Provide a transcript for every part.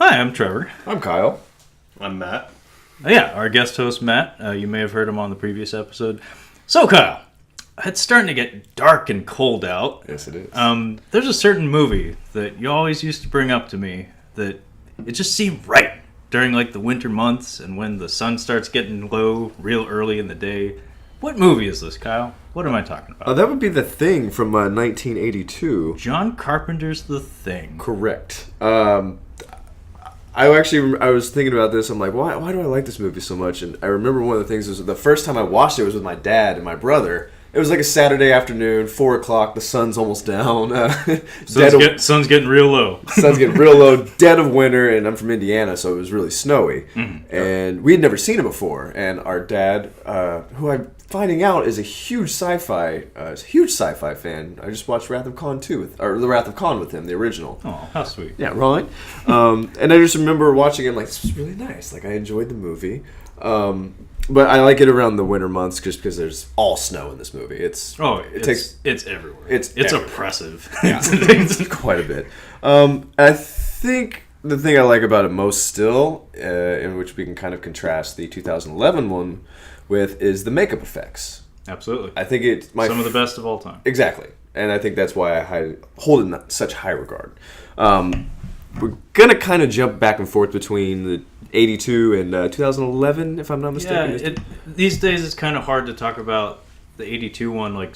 Hi, I'm Trevor. I'm Kyle. I'm Matt. Yeah, our guest host, Matt. You may have heard him on the previous episode. So, Kyle, it's starting to get dark and cold out. Yes, it is. There's a certain movie that you always used to bring up to me that it just seemed right during like the winter months and when the sun starts getting low real early in the day. What movie is this, Kyle? What am I talking about? That would be The Thing from 1982. John Carpenter's The Thing. Correct. I was thinking about this. I'm like, why do I like this movie so much? And I remember one of the things was the first time I watched it was with my dad and my brother. It was like a Saturday afternoon, 4 o'clock. The sun's almost down. Sun's getting real low. Sun's getting real low. Dead of winter, and I'm from Indiana, so it was really snowy. Mm-hmm. And we had never seen it before. And our dad, who I'm finding out is a huge sci-fi fan. I just watched Wrath of Khan The Wrath of Khan with him, the original. Oh, how sweet! Yeah, right. And I just remember watching it. Like, this was really nice. Like, I enjoyed the movie. But I like it around the winter months just because there's all snow in this movie. It's everywhere. It's everywhere. Oppressive. Yeah, it's quite a bit. I think the thing I like about it most still, in which we can kind of contrast the 2011 one with, is the makeup effects. Absolutely. I think it's some of the best of all time. Exactly. And I think that's why I hold it in such high regard. We're going to kind of jump back and forth between the 82 and 2011, if I'm not mistaken. Yeah, these days it's kind of hard to talk about the 82 one like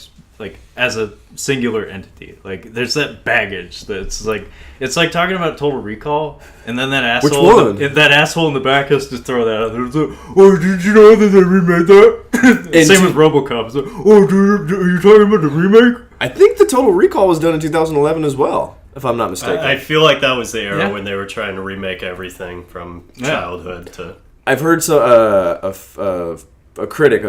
as a singular entity. Like, there's that baggage that's like, it's like talking about Total Recall, and then that asshole, that asshole in the back has to throw that out there. It's like, oh, did you know that they remade that? Same with RoboCop. It's like, oh, are you talking about the remake? I think the Total Recall was done in 2011 as well, if I'm not mistaken. I feel like that was the era when they were trying to remake everything from childhood to... I've heard a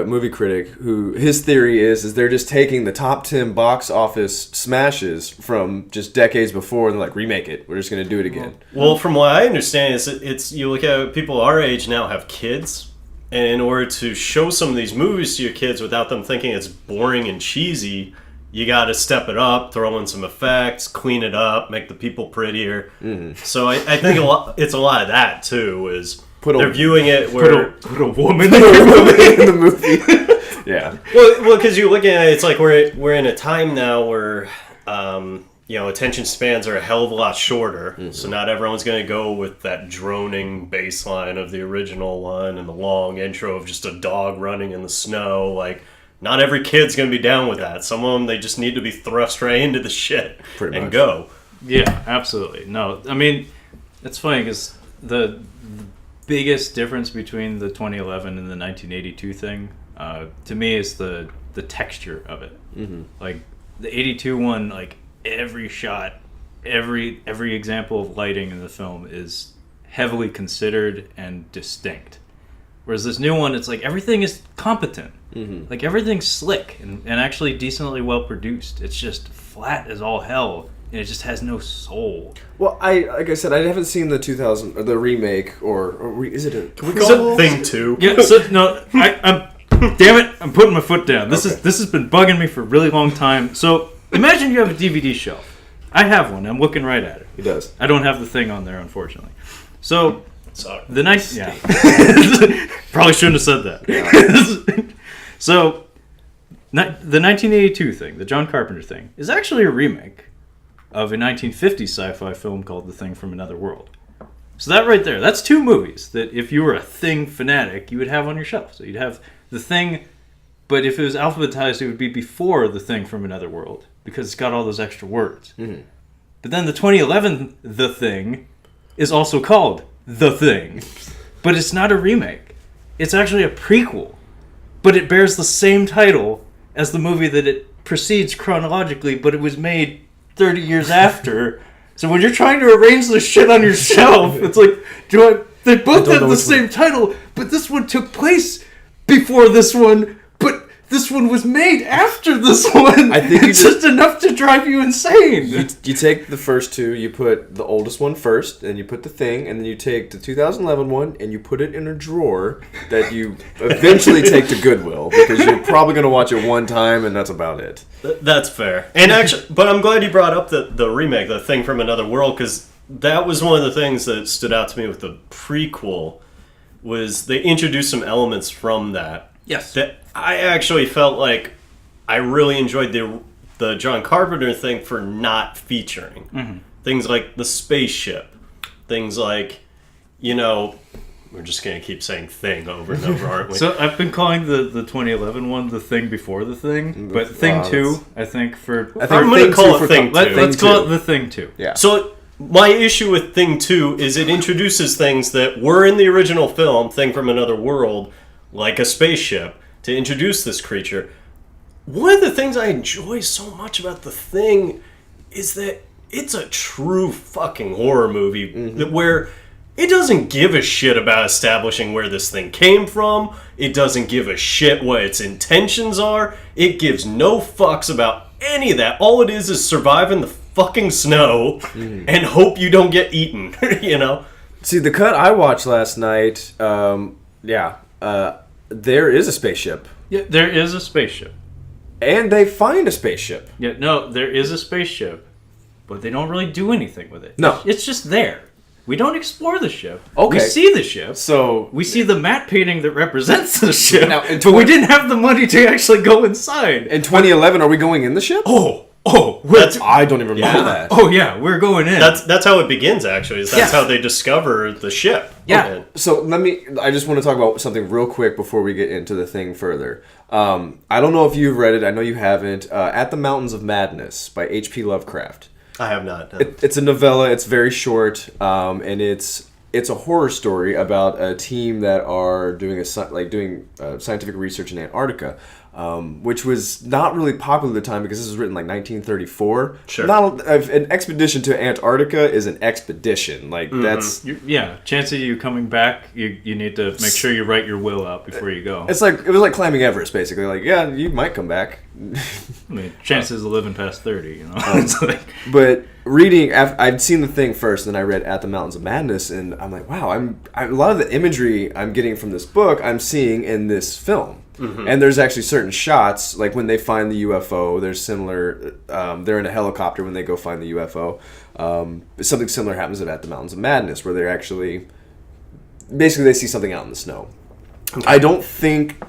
movie critic, who his theory is they're just taking the top 10 box office smashes from just decades before and like, remake it. We're just going to do it again. Well, from what I understand, it's you look at people our age now have kids, and in order to show some of these movies to your kids without them thinking it's boring and cheesy, you got to step it up, throw in some effects, clean it up, make the people prettier. Mm. So I think it's a lot of that too. Is they're viewing it where put a woman in the movie. Yeah. Well, because you look at it, it's like we're in a time now where attention spans are a hell of a lot shorter. Mm-hmm. So not everyone's going to go with that droning bass line of the original one and the long intro of just a dog running in the snow. Like, not every kid's going to be down with that. Some of them, they just need to be thrust right into the shit and go. Yeah, absolutely. No, I mean, it's funny because the biggest difference between the 2011 and the 1982 thing, to me, is the texture of it. Mm-hmm. Like, the 82 one, like, every shot, every example of lighting in the film is heavily considered and distinct. Whereas this new one, it's like everything is competent. Mm-hmm. Like, everything's slick and actually decently well produced. It's just flat as all hell, and it just has no soul. Well, like I said, I haven't seen the 2000 or the remake, or is it a? Can we call it Thing 2? Yeah. So, no, I'm damn it, I'm putting my foot down. This has been bugging me for a really long time. So imagine you have a DVD shelf. I have one. I'm looking right at it. He does. I don't have the thing on there, unfortunately. So. Sorry. The nice, yeah. Probably shouldn't have said that. Yeah. So, the 1982 thing, the John Carpenter thing, is actually a remake of a 1950s sci-fi film called The Thing from Another World. So that right there, that's two movies that if you were a Thing fanatic, you would have on your shelf. So you'd have The Thing, but if it was alphabetized, it would be before The Thing from Another World, because it's got all those extra words. Mm-hmm. But then the 2011 The Thing is also called The Thing, but it's not a remake. It's actually a prequel, but it bears the same title as the movie that it precedes chronologically, but it was made 30 years after. So when you're trying to arrange this shit on your shelf, it's like, they both have the same title, but this one took place before this one, but this one was made after this one. I think it's just enough to drive you insane. You take the first two, you put the oldest one first, and you put The Thing, and then you take the 2011 one, and you put it in a drawer that you eventually take to Goodwill, because you're probably going to watch it one time, and that's about it. That's fair. And actually, but I'm glad you brought up the remake, The Thing from Another World, because that was one of the things that stood out to me with the prequel, was they introduced some elements from that. Yes. That I actually felt like I really enjoyed the John Carpenter thing for not featuring. Mm-hmm. Things like the spaceship. Things like, we're just going to keep saying thing over and over, aren't we? So I've been calling the 2011 one the thing before the thing, but thing 2, I think I'm going to call it thing 2. Let's call it the thing 2. Yeah. So my issue with Thing 2 is it introduces things that were in the original film, Thing from Another World, like a spaceship, to introduce this creature. One of the things I enjoy so much about The Thing is that it's a true fucking horror movie where it doesn't give a shit about establishing where this thing came from. It doesn't give a shit what its intentions are. It gives no fucks about any of that. All it is survive in the fucking snow and hope you don't get eaten, See, the cut I watched last night, there is a spaceship. Yeah, there is a spaceship. And they find a spaceship. Yeah, no, there is a spaceship, but they don't really do anything with it. No. It's just there. We don't explore the ship. Okay. We see the ship. So We see the matte painting that represents the ship, Now, in but we didn't have the money to actually go inside. in 2011, are we going in the ship? I don't even remember that. Oh yeah, we're going in. That's how it begins, actually. That's Yeah. how they discover the ship. Yeah. Okay. So I just want to talk about something real quick before we get into the thing further. I don't know if you've read it. I know you haven't. At the Mountains of Madness by H.P. Lovecraft. I have not. No. It's a novella. It's very short, and it's a horror story about a team that are doing scientific research in Antarctica, which was not really popular at the time because this was written like 1934. Sure. An expedition to Antarctica is an expedition. Like that's Chance of you coming back, you need to make sure you write your will out before you go. it was like climbing Everest basically. Like you might come back. I mean, chances of living past 30, It's like, But reading, I'd seen the thing first, and then I read At the Mountains of Madness, and I'm like, wow, a lot of the imagery I'm getting from this book, I'm seeing in this film. Mm-hmm. And there's actually certain shots, like when they find the UFO, there's similar, they're in a helicopter when they go find the UFO. Something similar happens at the Mountains of Madness, where they're actually, basically they see something out in the snow. Okay. I don't think...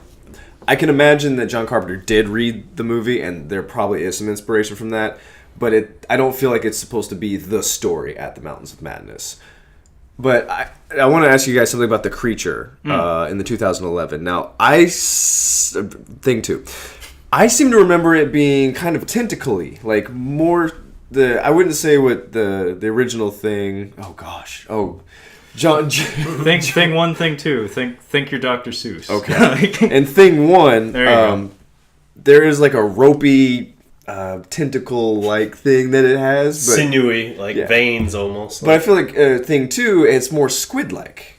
I can imagine that John Carpenter did read the movie, and there probably is some inspiration from that, but I don't feel like it's supposed to be the story at the Mountains of Madness. But I want to ask you guys something about the creature in the 2011. Now, Thing 2. I seem to remember it being kind of tentacly, like more I wouldn't say what the original Thing. Oh gosh. Oh. Thing 1, Thing 2. Think your Dr. Seuss. Okay. And Thing 1, there is like a ropey tentacle-like thing that it has. But, sinewy, veins almost. But I feel like Thing 2, it's more squid-like.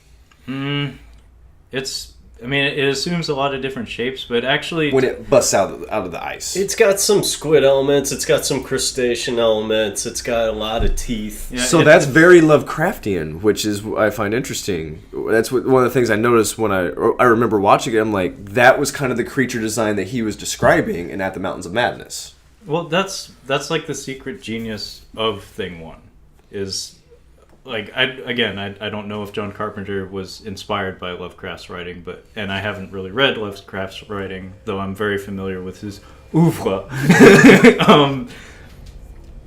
It assumes a lot of different shapes, but actually... When it busts out of the ice. It's got some squid elements, it's got some crustacean elements, it's got a lot of teeth. Yeah, so that's very Lovecraftian, which is what I find interesting. That's one of the things I noticed when I remember watching it. I'm like, that was kind of the creature design that he was describing in At the Mountains of Madness. Well, that's like the secret genius of Thing 1. Is... Like, I don't know if John Carpenter was inspired by Lovecraft's writing, and I haven't really read Lovecraft's writing, though I'm very familiar with his oeuvre.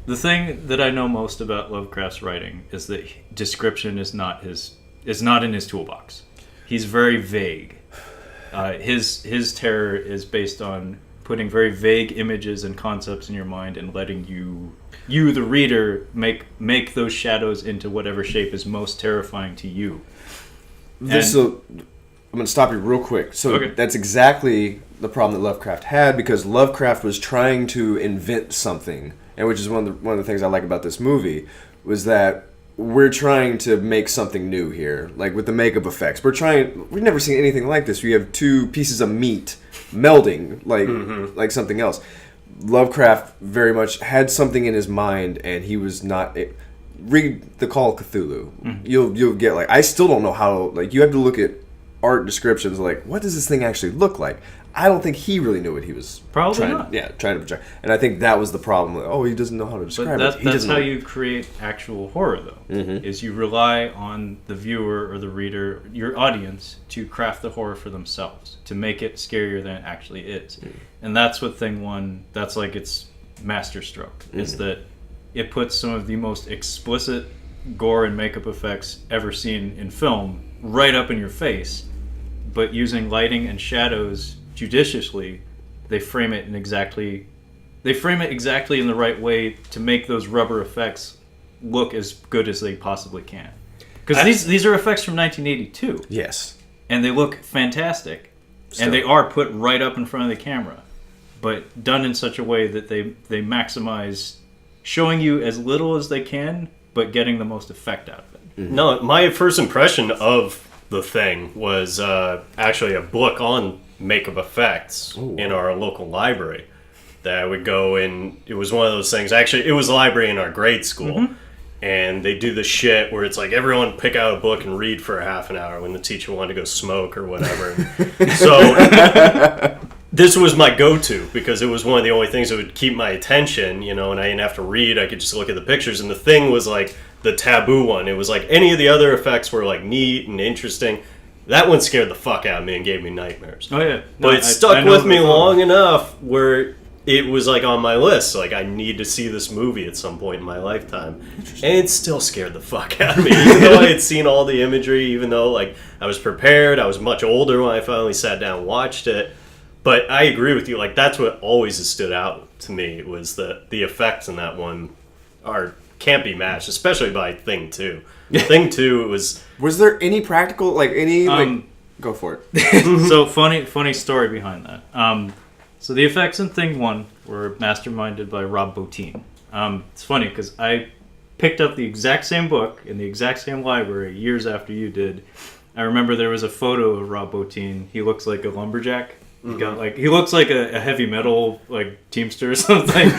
The thing that I know most about Lovecraft's writing is that description is not in his toolbox. He's very vague. His terror is based on putting very vague images and concepts in your mind and letting you the reader make those shadows into whatever shape is most terrifying to you. I'm going to stop you real quick. So That's exactly the problem that Lovecraft had, because Lovecraft was trying to invent something, and which is one of the things I like about this movie, was that we're trying to make something new here, like with the makeup effects. We've never seen anything like this. We have two pieces of meat melding like something else. Lovecraft very much had something in his mind, and he was not... Read The Call of Cthulhu. Mm-hmm. You'll get, I still don't know how... you have to look at art descriptions, what does this thing actually look like? I don't think he really knew what he was Probably trying, not. trying to project. And I think that was the problem. Like, oh, he doesn't know how to describe But it. that's how you create actual horror, though. Is you rely on the viewer or the reader, your audience, to craft the horror for themselves, to make it scarier than it actually is. And that's what Thing 1, that's like its masterstroke, is that it puts some of the most explicit gore and makeup effects ever seen in film right up in your face, but using lighting and shadows judiciously, they frame it exactly in the right way to make those rubber effects look as good as they possibly can. Because these are effects from 1982. Yes. And they look fantastic. Still. And they are put right up in front of the camera, but done in such a way that they maximize showing you as little as they can, but getting the most effect out of it. No, my first impression of The Thing was actually a book on makeup effects in our local library that I would go in. It was one of those things. Actually, it was a library in our grade school. And they do the shit where it's like everyone pick out a book and read for a half an hour when the teacher wanted to go smoke or whatever. So this was my go-to because it was one of the only things that would keep my attention, and I didn't have to read. I could just look at the pictures. And The Thing was like the taboo one. It was like any of the other effects were like neat and interesting. That one scared the fuck out of me and gave me nightmares. Oh yeah, But it stuck with me long enough where it was like on my list. Like I need to see this movie at some point in my lifetime, and it still scared the fuck out of me. Even though I had seen all the imagery, even though like I was prepared, I was much older when I finally sat down and watched it. But I agree with you. Like that's what always has stood out to me was that the effects in that one can't be matched, especially by Thing 2. Thing 2 was. Was there any practical go for it. So funny story behind that. So the effects in Thing 1 were masterminded by Rob Bottin. It's funny because I picked up the exact same book in the exact same library years after you did. I remember there was a photo of Rob Bottin. He looks like a lumberjack. He looks like a heavy metal teamster or something.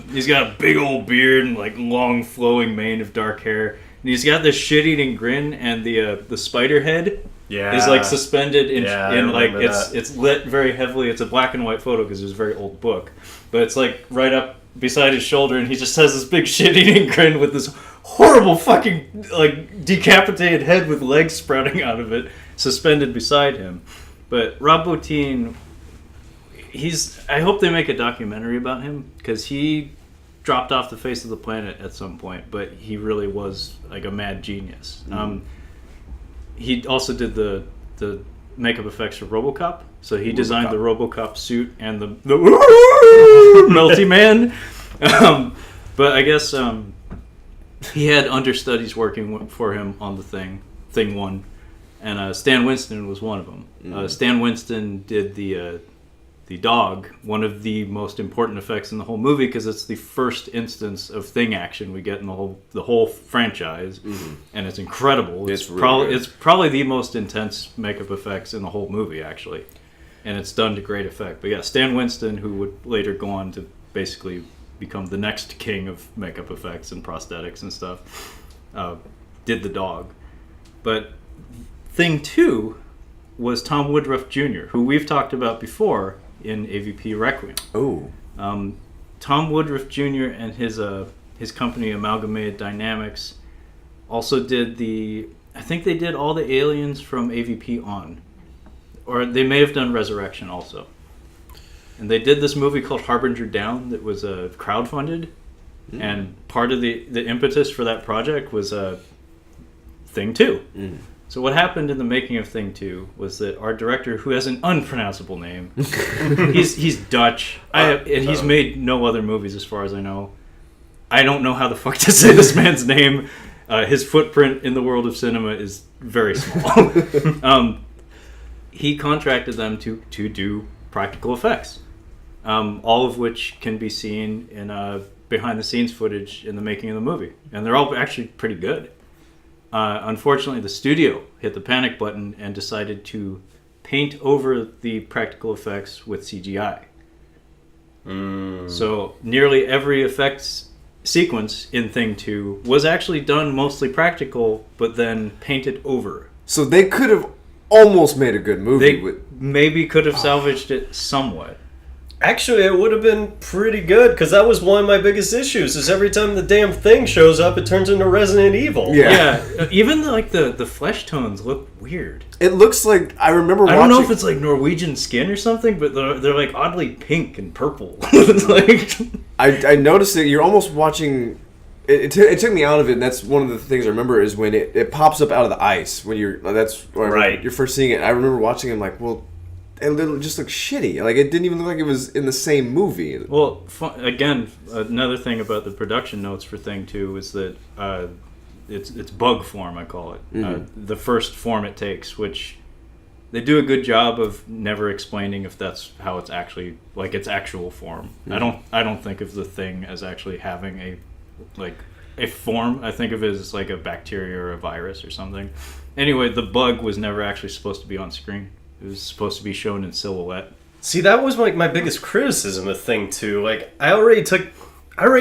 He's got a big old beard and long flowing mane of dark hair. And he's got this shit-eating grin, and the spider head is suspended in it's lit very heavily. It's a black and white photo because it was a very old book, but it's right up beside his shoulder, and he just has this big shit-eating grin with this horrible fucking decapitated head with legs sprouting out of it suspended beside him. But Rob Bottin, I hope they make a documentary about him because he dropped off the face of the planet at some point, but he really was a mad genius. He also did the makeup effects for RoboCop, so he designed the RoboCop suit and the melty man. But I guess he had understudies working for him on the Thing 1. And Stan Winston was one of them. Stan Winston did the dog, one of the most important effects in the whole movie because it's the first instance of Thing action we get in the whole franchise, and it's incredible. It's probably the most intense makeup effects in the whole movie, actually, and it's done to great effect. But yeah, Stan Winston, who would later go on to basically become the next king of makeup effects and prosthetics and stuff, did the dog. But Thing 2 was Tom Woodruff Jr., who we've talked about before in AVP Requiem. Oh. Tom Woodruff Jr. and his company Amalgamated Dynamics also did I think they did all the aliens from AVP on. Or they may have done Resurrection also. And they did this movie called Harbinger Down that was crowdfunded. And part of the impetus for that project was Thing 2. So what happened in the making of Thing 2 was that our director, who has an unpronounceable name, he's Dutch, and he's made no other movies as far as I know. I don't know how the fuck to say this man's name. His footprint in the world of cinema is very small. He contracted them to do practical effects, all of which can be seen in behind-the-scenes footage in the making of the movie. And they're all actually pretty good. Unfortunately, the studio hit the panic button and decided to paint over the practical effects with CGI. So nearly every effects sequence in Thing 2 was actually done mostly practical, but then painted over. So they could have almost made a good movie. They maybe could have salvaged it somewhat. Actually, it would have been pretty good, because that was one of my biggest issues, is every time the damn thing shows up, it turns into Resident Evil. Yeah. Even the flesh tones look weird. It looks like, I remember watching... I don't know if it's like Norwegian skin or something, but they're like oddly pink and purple. It's like... I noticed that you're almost watching... It took me out of it, and that's one of the things I remember is when it pops up out of the ice when you're Right. You're first seeing it. I remember watching it, like, well, it just looked shitty. Like, it didn't even look like it was in the same movie. Well, again, another thing about the production notes for Thing 2 is that it's bug form, I call it. Mm-hmm. The first form it takes, which they do a good job of never explaining if that's how it's actually, like, its actual form. Mm-hmm. I don't think of the Thing as actually having a form. I think of it as like a bacteria or a virus or something. Anyway, the bug was never actually supposed to be on screen. It was supposed to be shown in silhouette. See, that was like my biggest criticism of Thing 2. Like, I already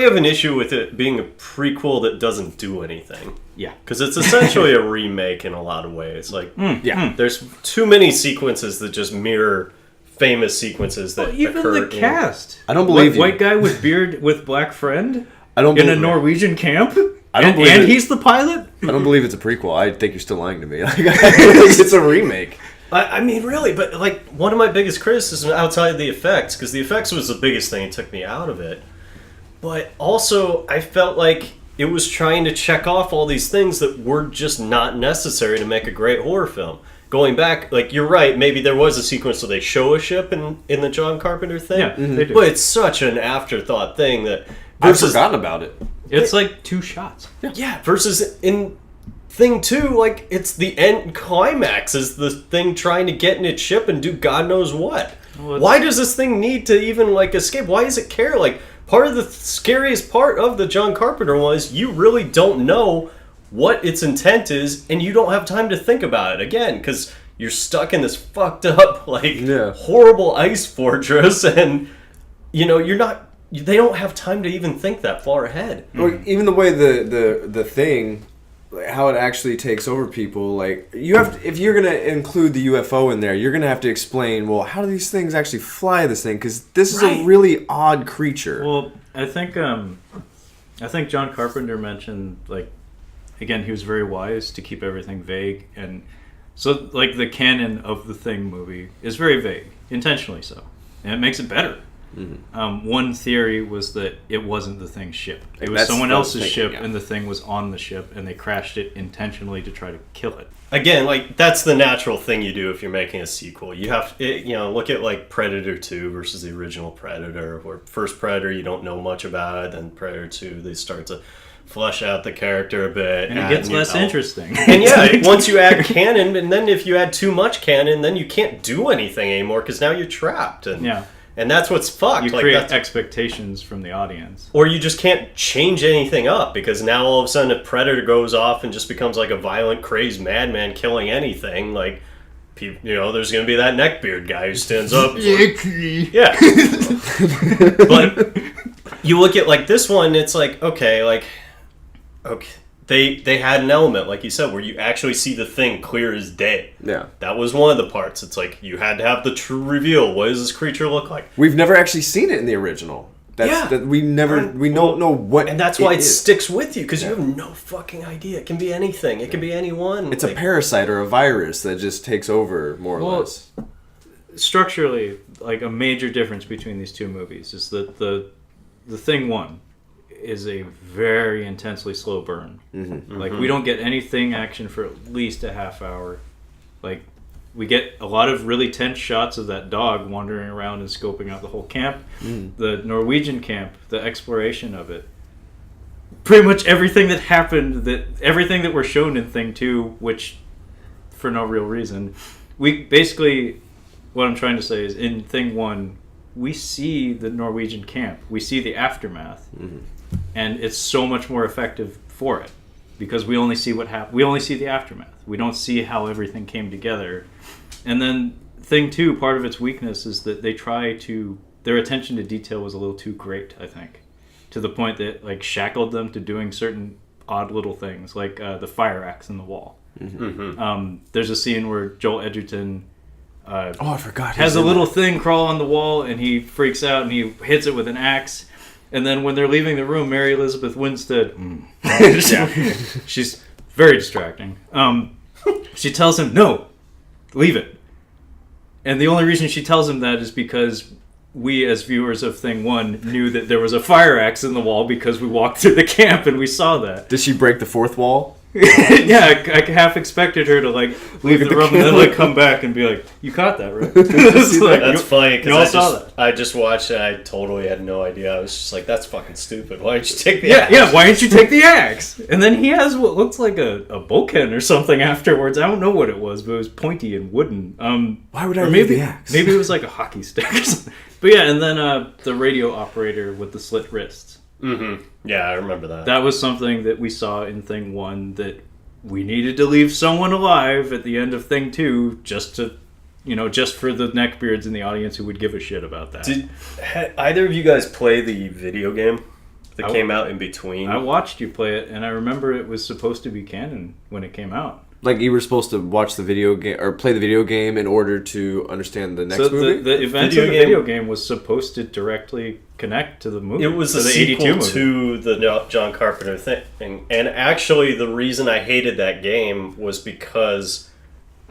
have an issue with it being a prequel that doesn't do anything. Yeah. Because it's essentially a remake in a lot of ways. Like, there's too many sequences that just mirror famous sequences that even occur the cast. I don't believe you. White guy with beard with black friend I don't in a believe it. Norwegian camp. I don't believe and it. he's the pilot. I don't believe it's a prequel. I think you're still lying to me. Like, it's a remake. I mean, really, but like one of my biggest criticisms outside of the effects, because the effects was the biggest thing that took me out of it, but also I felt like it was trying to check off all these things that were just not necessary to make a great horror film. Going back, like, you're right, maybe there was a sequence where they show a ship in the John Carpenter thing, Yeah, they do. but it's such an afterthought thing that I've forgotten about it. It's like 2 shots. yeah, versus in Thing 2, like, it's the end climax is the thing trying to get in its ship and do God knows what. Well, Why does this thing need to even, like, escape? Why does it care? Like, part of the scariest part of the John Carpenter one is you really don't know what its intent is, and you don't have time to think about it, again, because you're stuck in this fucked up, like, horrible ice fortress, and, you know, they don't have time to even think that far ahead. Well, even the way the thing, like, how it actually takes over people, like, you have to, if you're gonna include the UFO in there, you're gonna have to explain, well, how do these things actually fly this thing? Because this is a really odd creature. Well, I think John Carpenter mentioned, like, again, he was very wise to keep everything vague, and so, like, the canon of the Thing movie is very vague, intentionally so, and it makes it better. Mm-hmm. One theory was that it wasn't the Thing's ship. It was someone else's ship, and the Thing was on the ship, and they crashed it intentionally to try to kill it. Again, like, that's the natural thing you do if you're making a sequel. You have to, you know, look at, like, Predator 2 versus the original Predator, where first Predator, you don't know much about it, then Predator 2, they start to flesh out the character a bit. And it gets less interesting. And yeah, once you add canon, and then if you add too much canon, then you can't do anything anymore, because now you're trapped. And, and that's what's fucked. You create expectations from the audience. Or you just can't change anything up, because now all of a sudden a Predator goes off and just becomes like a violent, crazed madman killing anything. Like, you know, there's going to be that neckbeard guy who stands up. Yeah. But you look at, like, this one, it's like, okay, they had an element, like you said, where you actually see the Thing clear as day. Yeah. That was one of the parts. It's like, you had to have the true reveal. What does this creature look like? We've never actually seen it in the original. That we don't know what. And that's why it sticks with you, because you have no fucking idea. It can be anything. It can be anyone. It's a parasite or a virus that just takes over, more or less. Structurally, like, a major difference between these two movies is that the Thing 1 is a very intensely slow burn. Mm-hmm. Like, we don't get any Thing action for at least a half hour. Like, we get a lot of really tense shots of that dog wandering around and scoping out the whole camp. The Norwegian camp, the exploration of it. Pretty much everything that happened, everything that were shown in Thing 2, which, for no real reason, we basically, what I'm trying to say is, in Thing 1, we see the Norwegian camp. We see the aftermath. Mm-hmm. And it's so much more effective for it, because we only see what happened. We only see the aftermath. We don't see how everything came together. And then Thing 2, part of its weakness is that their attention to detail was a little too great, I think, to the point that, like, shackled them to doing certain odd little things, like the fire axe in the wall. There's a scene where Joel Edgerton I forgot. has a little thing crawl on the wall, and he freaks out and he hits it with an axe. And then when they're leaving the room, Mary Elizabeth Winstead, she's very distracting. She tells him, no, leave it. And the only reason she tells him that is because we, as viewers of Thing 1, knew that there was a fire axe in the wall because we walked through the camp and we saw that. Did she break the fourth wall? Yeah, I half expected her to like leave the room and then like come back and be like, "You caught that, right?" That's funny because I just watched it. I totally had no idea. I was just like, "That's fucking stupid. Why didn't you take the axe?" Yeah. Why didn't you take the axe? And then he has what looks like a boken or something afterwards. I don't know what it was, but it was pointy and wooden. Why would I leave the axe? Maybe it was like a hockey stick or something. But yeah, and then the radio operator with the slit wrists. Mm-hmm. Yeah, I remember that. That was something that we saw in Thing 1 that we needed to leave someone alive at the end of Thing 2 just to, just for the neckbeards in the audience who would give a shit about that. Did either of you guys play the video game that came out in between? I watched you play it, and I remember it was supposed to be canon when it came out. Like you were supposed to watch the video game or play the video game in order to understand the next movie? The event of the video game was supposed to directly connect to the movie. It was a sequel to the John Carpenter thing. And actually, the reason I hated that game was because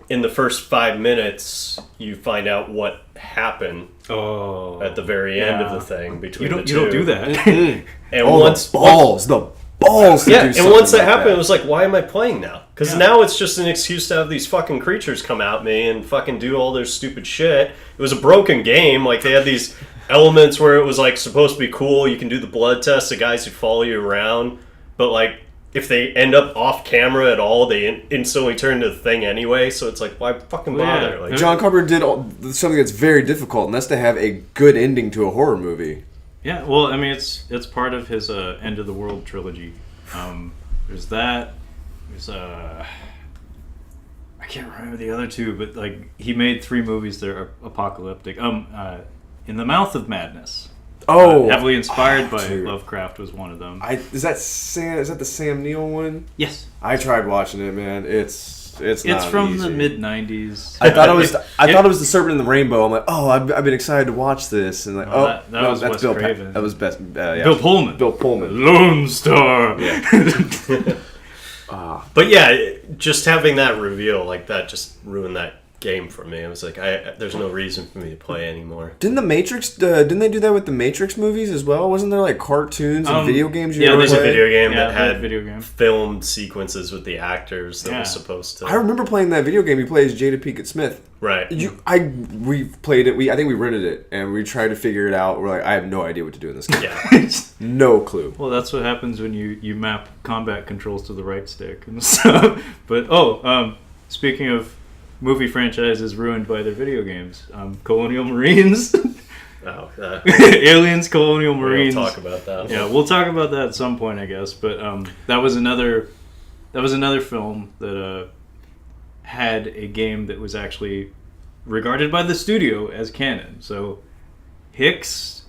in the first 5 minutes, you find out what happened at the very end of the thing between the two. You don't do that. And the balls to do something and once that like happened, it was like, why am I playing now? Because now it's just an excuse to have these fucking creatures come at me and fucking do all their stupid shit. It was a broken game. Like, they had these elements where it was, like, supposed to be cool. You can do the blood test, the guys who follow you around. But, like, if they end up off camera at all, they instantly turn into the thing anyway. So it's like, why fucking bother? Yeah. Like, John Carpenter did something that's very difficult, and that's to have a good ending to a horror movie. Yeah, well, I mean, it's part of his End of the World trilogy. There's that. There's I can't remember the other two, but like he made 3 movies that are apocalyptic. In the Mouth of Madness. Heavily inspired by Lovecraft was one of them. Is that the Sam Neill one? Yes. I tried watching it, man. It's not from easy. the mid-90s. I thought it was The Serpent and the Rainbow. I'm like, I've been excied to watch this, and like, that was that's Wes Bill Craven. That was best. Bill Pullman. Bill Pullman. Lone Star. Yeah. But yeah, just having that reveal like that just ruined that game for me. I was like, there's no reason for me to play anymore. Didn't the Matrix? Didn't they do that with the Matrix movies as well? Wasn't there like cartoons and video games? There's a video game that had video game. filmed sequences with the actors that was supposed to. I remember playing that video game. You play as Jada Pinkett Smith. Right. We played it. I think we rented it and we tried to figure it out. We're like, I have no idea what to do in this game. Yeah. No clue. Well, that's what happens when you map combat controls to the right stick and stuff. But speaking of movie franchises ruined by their video games, Colonial Marines. Aliens, Colonial Marines. We'll talk about that. Yeah, we'll talk about that at some point, I guess. But that was another film that had a game that was actually regarded by the studio as canon. So Hicks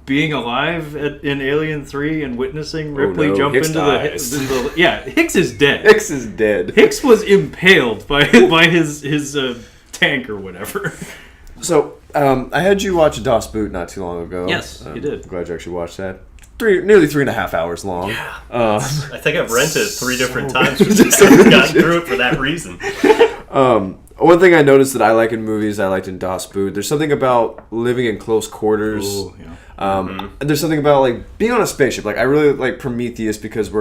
being alive in Alien 3 and witnessing Ripley jump Hicks into dies. the Hicks is dead. Hicks is dead. Hicks was impaled by his tank or whatever. So I had you watch Das Boot not too long ago. Yes, you did. Glad you actually watched that. Nearly 3.5 hours long. Yeah. I think I've rented it 3 different times. I've gotten through it for that reason. One thing I noticed that I like in movies, I liked in Das Boot. There's something about living in close quarters. Ooh, yeah. And there's something about like being on a spaceship. Like I really like Prometheus because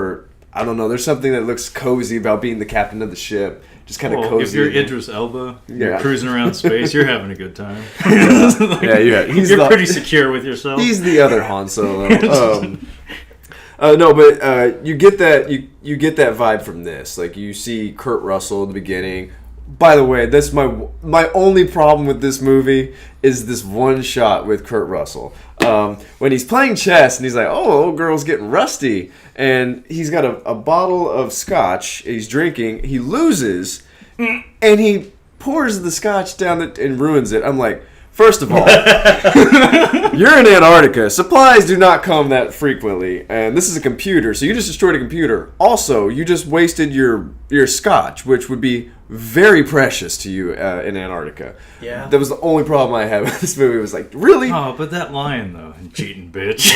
I don't know. There's something that looks cozy about being the captain of the ship. Just kind of cozy. If you're Idris Elba, you're cruising around space, you're having a good time. You're pretty secure with yourself. He's the other Han Solo. No, but you get that you get that vibe from this. Like you see Kurt Russell in the beginning. By the way, that's my only problem with this movie is this one shot with Kurt Russell. When he's playing chess and he's like, "Oh, old girl's getting rusty," and he's got a bottle of scotch he's drinking. He loses, and he pours the scotch down and ruins it. I'm like, First of all, you're in Antarctica. Supplies do not come that frequently, and this is a computer, so you just destroyed a computer. Also, you just wasted your scotch, which would be very precious to you in Antarctica. Yeah. That was the only problem I had with this movie. Was like, really? Oh, but that line though, cheating bitch.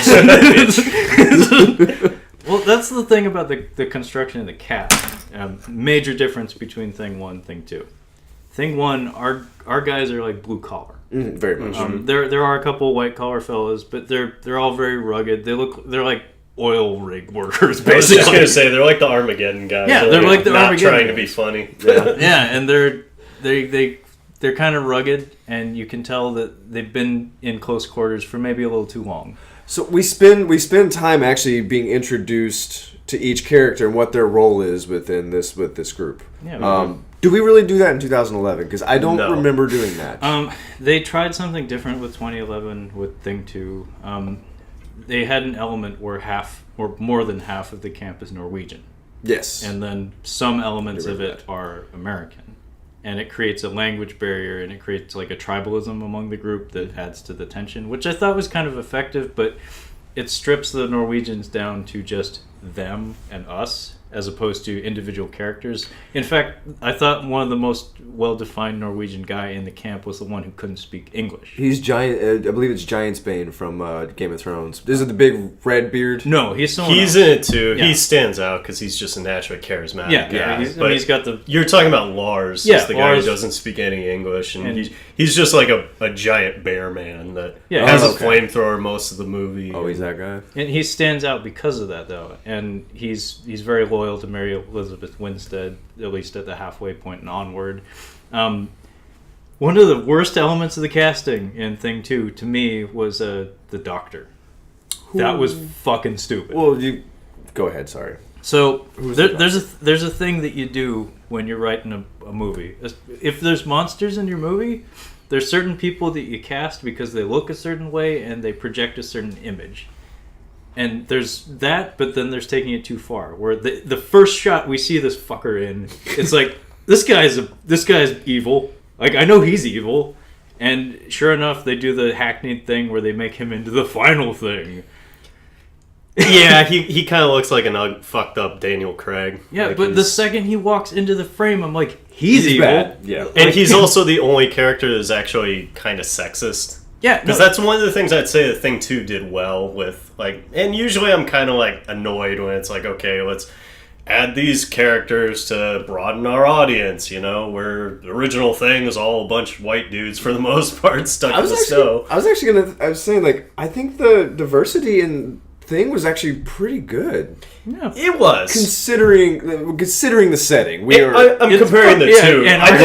Well, that's the thing about the construction of the cast. Major difference between Thing 1, Thing 2. Thing 1, our guys are like blue collar. Very much. There are a couple white collar fellas, but they're all very rugged. They're like oil rig workers, basically. I was just gonna say they're like the Armageddon guys. Yeah, they're like the not Armageddon trying to guys. be funny. Yeah, and they're kind of rugged, and you can tell that they've been in close quarters for maybe a little too long. So we spend time actually being introduced to each character and what their role is with this group. Yeah. Do we really do that in 2011? Because I don't No. remember doing that. They tried something different with 2011 with Thing 2. They had an element where half or more than half of the camp is Norwegian. Yes. And then some elements of it are American. And it creates a language barrier, and it creates like a tribalism among the group that adds to the tension, which I thought was kind of effective, but it strips the Norwegians down to just them and us, as opposed to individual characters. In fact, I thought one of the most well-defined Norwegian guy in the camp was the one who couldn't speak English. He's giant. I believe it's Giantsbane from Game of Thrones. Is it the big red beard? No, he's someone He's else. in it too. Yeah. He stands out because he's just a naturally charismatic Yeah, guy. he's, But he's got the... you're talking about Lars. Yeah, He's the guy Lars. who doesn't speak any English, and And- he's just like a giant bear man that Yeah, has oh, a flamethrower most of the movie. Oh, he's that guy. And he stands out because of that, though. And he's very loyal to Mary Elizabeth Winstead, at least at the halfway point and onward. One of the worst elements of the casting in Thing 2, to me, was the Doctor. That was fucking stupid. Well, you go ahead. Sorry. So the there's a thing that you do when you're writing a movie. If there's monsters in your movie, there's certain people that you cast because they look a certain way and they project a certain image. And there's that, but then there's taking it too far. Where the first shot we see this fucker in, it's like this guy's evil. Like, I know he's evil, and sure enough, they do the hackneyed thing where they make him into the final thing. Yeah, he kind of looks like an fucked up Daniel Craig. Yeah, Like but the he's- second he walks into the frame, I'm like, he's evil. bad. Yeah. and he's also the only character that's actually kind of sexist. Yeah, Because that's one of the things I'd say that Thing 2 did well with, like, and usually I'm kind of, like, annoyed when it's like, okay, let's add these characters to broaden our audience, you know, where the original Thing is all a bunch of white dudes for the most part stuck in the snow. I was saying, like, I think the diversity in Thing was actually pretty good, yeah. It was. considering the setting. I'm I'm comparing the yeah, two. and I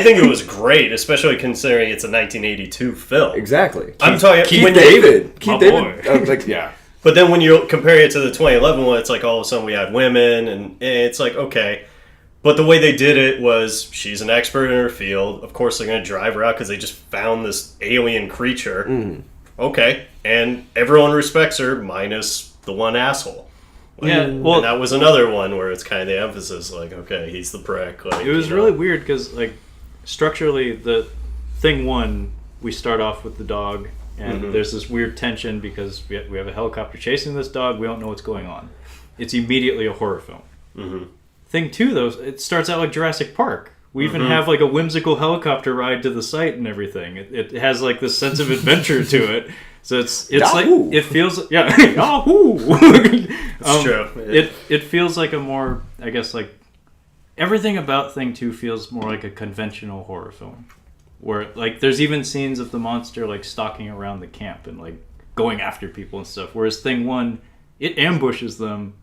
think it was great, especially considering it's a 1982 film. exactly. I'm talking Keith when David. My Keith David. Like, yeah. But then when you compare it to the 2011 one, it's like all of a sudden we had women, and it's like, okay. But the way they did it was she's an expert in her field. Of course, they're going to drive her out because they just found this alien creature. Okay. And everyone respects her, minus the one asshole. Like, Yeah, well- and that was another one where it's kind of the emphasis, like, okay, he's the prick. Like, It was you know. really weird because, like, structurally, the Thing 1, we start off with the dog, and there's this weird tension because we have a helicopter chasing this dog. We don't know what's going on. It's immediately a horror film. Thing 2, though, it starts out like Jurassic Park. We even have like a whimsical helicopter ride to the site and everything. It has like this sense of adventure to it. So it's like Yahoo! it feels Yahoo. It's true. It feels like a more, I guess, like everything about Thing 2 feels more like a conventional horror film. Where like there's even scenes of the monster like stalking around the camp and like going after people and stuff. Whereas Thing 1, it ambushes them,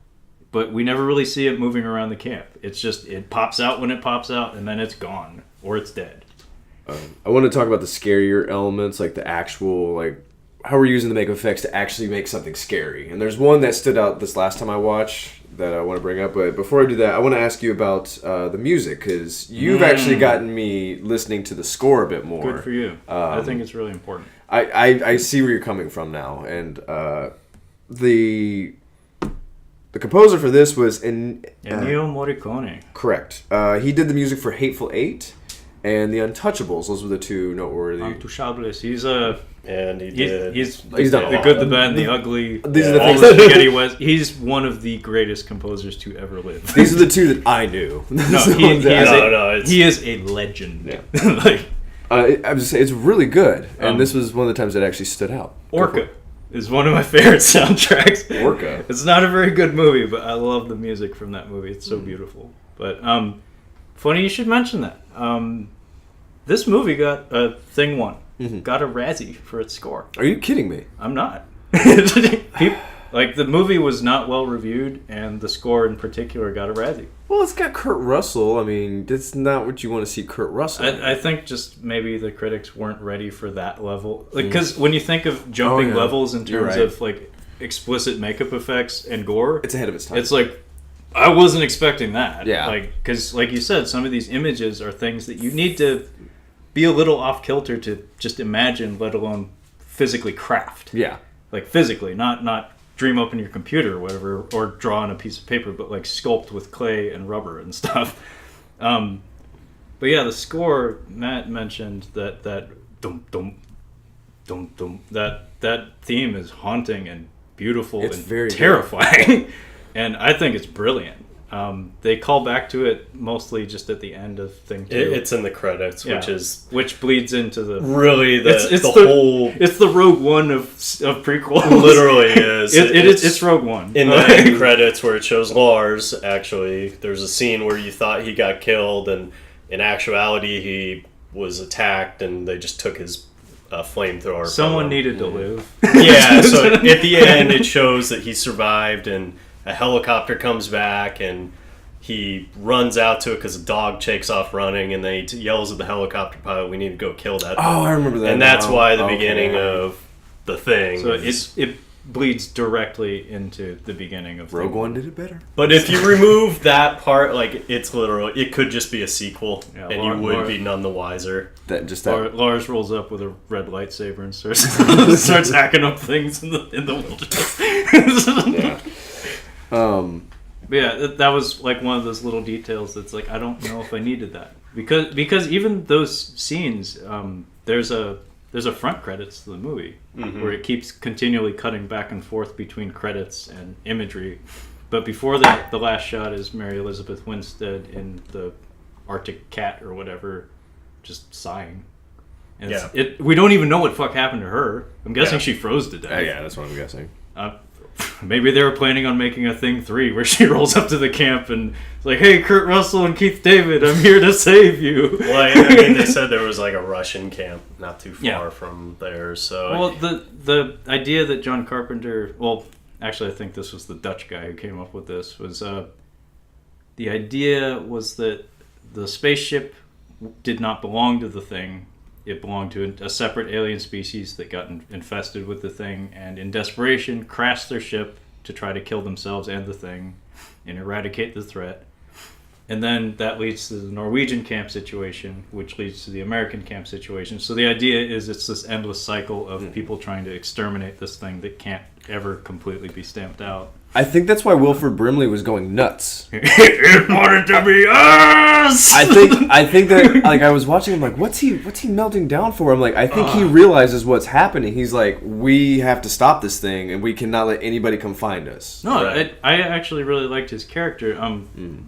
but we never really see it moving around the camp. It's just, it pops out when it pops out, and then it's gone, or it's dead. I want to talk about the scarier elements, like the actual, like, how we're using the makeup effects to actually make something scary. And there's one that stood out this last time I watched that I want to bring up. But before I do that, I want to ask you about the music, because you've actually gotten me listening to the score a bit more. Good for you. I think it's really important. I see where you're coming from now. And the composer for this was Ennio Morricone. correct. He did the music for Hateful Eight and The Untouchables. Those were the two noteworthy. Untouchables. He's done the good, the bad, and the ugly. These are the all things. the spaghetti West. He's one of the greatest composers to ever live. These are the two that I knew. He is a legend. Yeah. Like, I was saying, it's really good, and this was one of the times it actually stood out. Orca is one of my favorite soundtracks. Orca. It's not a very good movie, but I love the music from that movie. It's so beautiful. But funny you should mention that. This movie got a Thing 1. Got a Razzie for its score. Are you kidding me? I'm not. Like, the movie was not well reviewed, and the score in particular got a Razzie. Well, it's got Kurt Russell. I mean, that's not what you want to see Kurt Russell. I think just maybe the critics weren't ready for that level. Like, because when you think of jumping levels in terms of, like, explicit makeup effects and gore, it's ahead of its time. It's like, I wasn't expecting that. Yeah. Like, because, like you said, some of these images are things that you need to be a little off kilter to just imagine, let alone physically craft. Yeah. Like, physically, not dream up in your computer or whatever, or draw on a piece of paper, but like sculpt with clay and rubber and stuff. But yeah, the score, Matt mentioned that dum dum dum dum, that theme is haunting and beautiful. It's and very terrifying. And I think it's brilliant. They call back to it mostly just at the end of Thing 2. It's in the credits, which bleeds into the really it's whole. It's the Rogue One of Prequel. Literally is. It's Rogue One in the end credits where it shows Lars. Actually, there's a scene where you thought he got killed, and in actuality he was attacked, and they just took his flamethrower. Someone needed to live. Yeah. So at the end, it shows that he survived, and a helicopter comes back, and he runs out to it because a dog takes off running, and then he yells at the helicopter pilot, "We need to go kill that." Oh, I remember that. And that's why the beginning of the Thing. So it bleeds directly into the beginning of Rogue Thing. One did it better. But if you remove that part, like, it's literal. It could just be a sequel, and you would be none the wiser. Lars rolls up with a red lightsaber and starts hacking up things in the wilderness. Yeah. But yeah, that was like one of those little details that's like, I don't know if I needed that, because even those scenes, there's a front credits to the movie where it keeps continually cutting back and forth between credits and imagery. But before that, the last shot is Mary Elizabeth Winstead in the Arctic cat or whatever, just sighing. And we don't even know what fuck happened to her. I'm guessing she froze to death. Yeah, that's what I'm guessing. Maybe they were planning on making a Thing 3 where she rolls up to the camp and it's like, "Hey, Kurt Russell and Keith David, I'm here to save you." Well, I mean, they said there was like a Russian camp not too far from there. So, well, the idea that John Carpenter, well, actually, I think this was the Dutch guy who came up with this, was the idea was that the spaceship did not belong to the Thing. It belonged to a separate alien species that got infested with the Thing, and in desperation crashed their ship to try to kill themselves and the Thing and eradicate the threat. And then that leads to the Norwegian camp situation, which leads to the American camp situation. So the idea is it's this endless cycle of people trying to exterminate this thing that can't ever completely be stamped out. I think that's why Wilford Brimley was going nuts. It wanted to be us. I think that, like, I was watching him like, what's he melting down for? I'm like, I think he realizes what's happening. He's like, we have to stop this thing, and we cannot let anybody come find us. No, right. I actually really liked his character.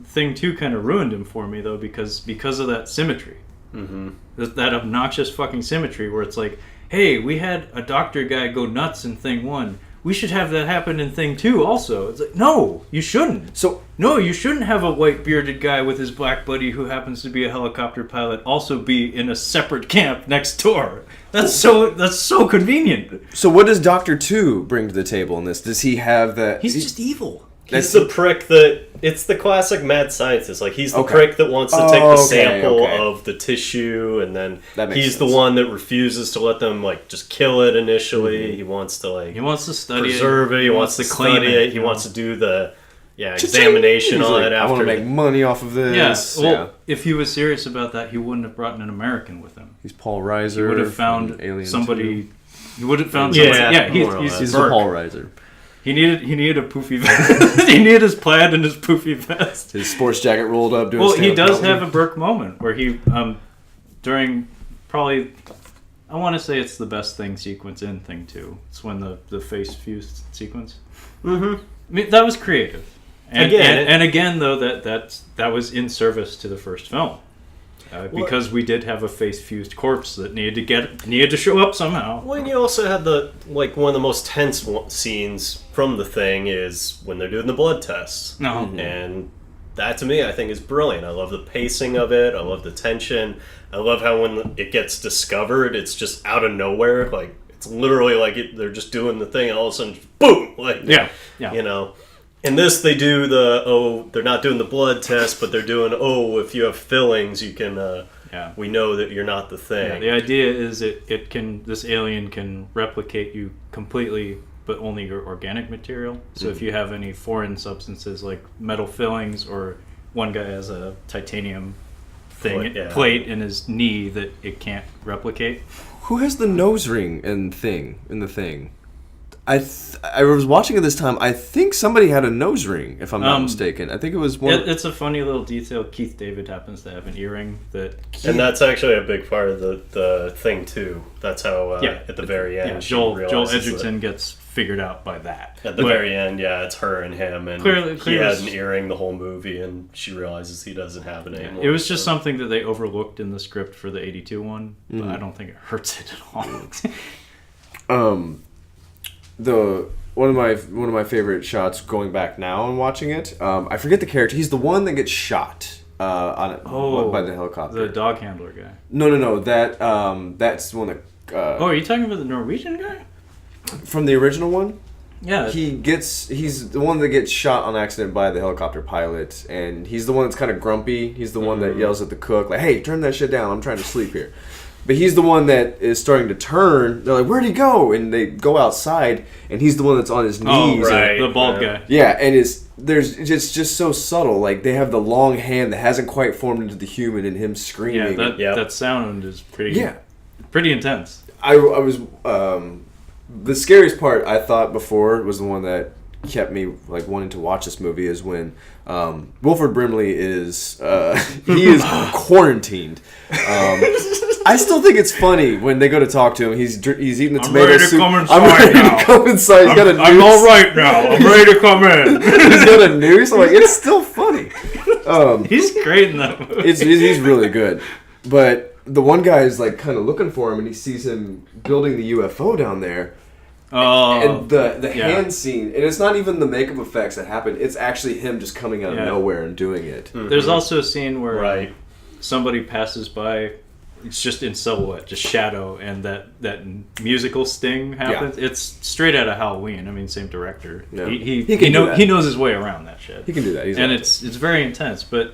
Thing 2 kind of ruined him for me though, because of that symmetry. That obnoxious fucking symmetry where it's like, hey, we had a doctor guy go nuts in Thing 1. We should have that happen in Thing 2 also. It's like, no, you shouldn't. No, you shouldn't have a white bearded guy with his black buddy who happens to be a helicopter pilot also be in a separate camp next door. That's so convenient. So what does Doctor 2 bring to the table in this? Does he have that? He's just evil. He's the prick that... It's the classic mad scientist. Like, he's the prick that wants to take the sample of the tissue, and then he's the one that refuses to let them, like, just kill it initially. He wants to, like... He wants to study preserve it. He wants to clean it. He wants to do the... examination on it after. I want to make money off of this. Yeah, well, if he was serious about that, he wouldn't have brought an American with him. He's Paul Reiser. He would have found somebody... 2. He would have found somebody... Yeah, he's the Paul Reiser. He needed a poofy vest. He needed his plaid and his poofy vest. His sports jacket rolled up. Well, he does have a Burke moment where he during probably, I want to say it's the best Thing sequence in Thing 2. It's when the face fused sequence. Mm-hmm. I mean, that was creative. And again, though, that was in service to the first film. Because we did have a face-fused corpse that needed to show up somehow. Well, and you also had one of the most tense scenes from the Thing is when they're doing the blood tests. No. And that, to me, I think is brilliant. I love the pacing of it. I love the tension. I love how when it gets discovered, it's just out of nowhere. Like, it's literally like they're just doing the thing, and all of a sudden, boom! Like, yeah. You know. In this, they do they're not doing the blood test, but they're doing, if you have fillings, you can, we know that you're not the Thing. Yeah, the idea is this alien can replicate you completely, but only your organic material. So if you have any foreign substances like metal fillings, or one guy has a titanium plate in his knee that it can't replicate. Who has the nose ring in the Thing? I was watching it this time. I think somebody had a nose ring, if I'm not mistaken. I think it was one. It's a funny little detail. Keith David happens to have an earring and that's actually a big part of the Thing too. That's how at the very end, Joel Edgerton gets figured out by that. At the very end, it's her and him, and he had an earring the whole movie, and she realizes he doesn't have it anymore. It was just something that they overlooked in the script for the 82 one, but I don't think it hurts it at all. One of my favorite shots going back now and watching it. I forget the character. He's the one that gets shot by the helicopter. The dog handler guy. No. That's the one that. Are you talking about the Norwegian guy? From the original one? Yeah. He's the one that gets shot on accident by the helicopter pilot, and he's the one that's kind of grumpy. He's the one that yells at the cook, like, "Hey, turn that shit down. I'm trying to sleep here." But he's the one that is starting to turn. They're like, "Where'd he go?" And they go outside, and he's the one that's on his knees. Oh, right. The bald guy. Yeah, and it's just so subtle. Like, they have the long hand that hasn't quite formed into the human, and him screaming. That sound is pretty intense. I was the scariest part I thought before was the one that kept me like wanting to watch this movie is when Wilford Brimley is he is quarantined. I still think it's funny when they go to talk to him. He's eating the tomato soup. I'm ready to come inside. He's got a noose. I'm all right now. I'm ready to come in. He's got a noose. I'm like, it's still funny. He's great in that movie. He's really good. But the one guy is like kind of looking for him, and he sees him building the UFO down there. And the hand scene, and it's not even the makeup effects that happen. It's actually him just coming out of nowhere and doing it. Mm-hmm. There's also a scene where somebody passes by. It's just in silhouette, just shadow, and that musical sting happens. Yeah. It's straight out of Halloween. I mean, same director. Yeah. He knows his way around that shit. He can do that. And it's very intense. But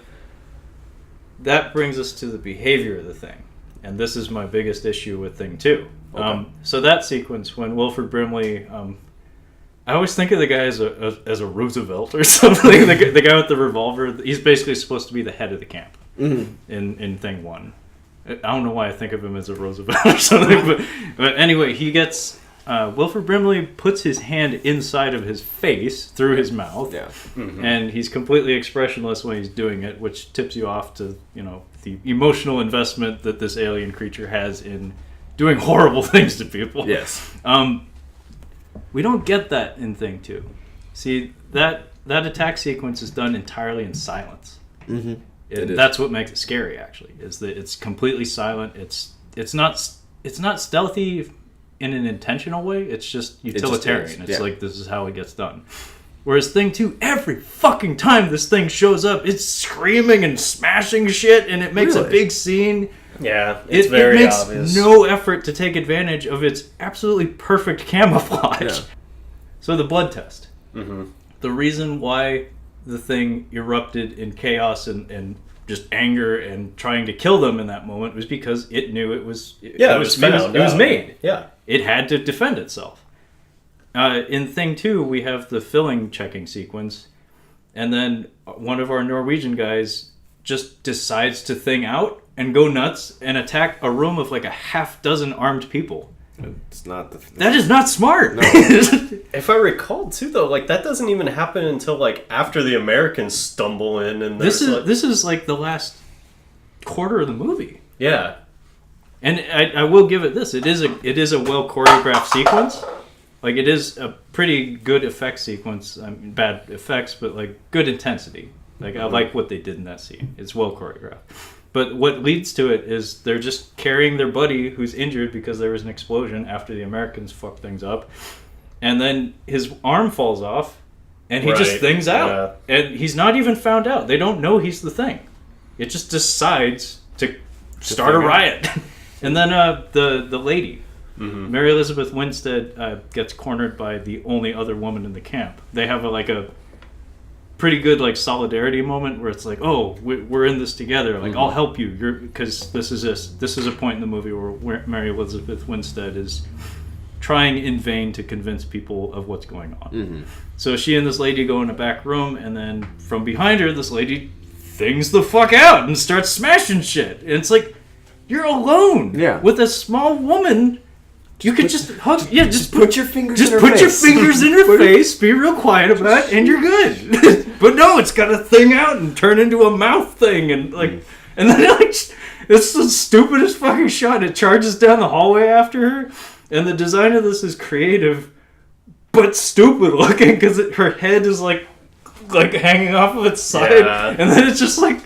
that brings us to the behavior of the Thing, and this is my biggest issue with Thing 2. Okay. So that sequence when Wilford Brimley, I always think of the guy as a Roosevelt or something. the guy with the revolver. He's basically supposed to be the head of the camp in Thing 1. I don't know why I think of him as a Roosevelt or something, but anyway, he gets Wilford Brimley puts his hand inside of his face through his mouth, and he's completely expressionless when he's doing it, which tips you off to the emotional investment that this alien creature has in doing horrible things to people. Yes. We don't get that in Thing 2. See, that attack sequence is done entirely in silence. Mm-hmm. That's what makes it scary. Actually, is that it's completely silent. It's not stealthy in an intentional way. It's just utilitarian. It's like this is how it gets done. Whereas Thing 2, every fucking time this thing shows up, it's screaming and smashing shit, and it makes a big scene. Yeah, it's very obvious. It makes no effort to take advantage of its absolutely perfect camouflage. Yeah. So the blood test. Mm-hmm. The reason why the Thing erupted in chaos and just anger and trying to kill them in that moment was because it knew it was made. Yeah. It had to defend itself. In Thing 2, we have the filling checking sequence, and then one of our Norwegian guys just decides to thing out and go nuts and attack a room of like a half dozen armed people. It's not that is not smart. No. If I recall too, though, like that doesn't even happen until like after the Americans stumble in, and this is like the last quarter of the movie. Yeah, And I will give it this. It is a well choreographed sequence. Like, it is a pretty good effect sequence. I mean, bad effects, but like good intensity. Like, I like what they did in that scene. It's well choreographed. But what leads to it is they're just carrying their buddy who's injured because there was an explosion after the Americans fucked things up. And then his arm falls off, and he just things out. Yeah. And he's not even found out. They don't know he's the thing. It just decides to start a riot. And then the lady, Mary Elizabeth Winstead, gets cornered by the only other woman in the camp. They have a pretty good like solidarity moment where it's like, oh, we're in this together. Like, I'll help you. Because this is a point in the movie where Mary Elizabeth Winstead is trying in vain to convince people of what's going on. So she and this lady go in a back room, and then from behind her, this lady things the fuck out and starts smashing shit. And it's like, you're alone with a small woman. You could just hug. Yeah, just put your fingers. Just in her put face. your fingers in her face. Be real quiet about it, and you're good. But no, it's got a thing out and turn into a mouth thing, and like, and then like, it's the stupidest fucking shot. It charges down the hallway after her, and the design of this is creative, but stupid looking because her head is like hanging off of its side, and then it just like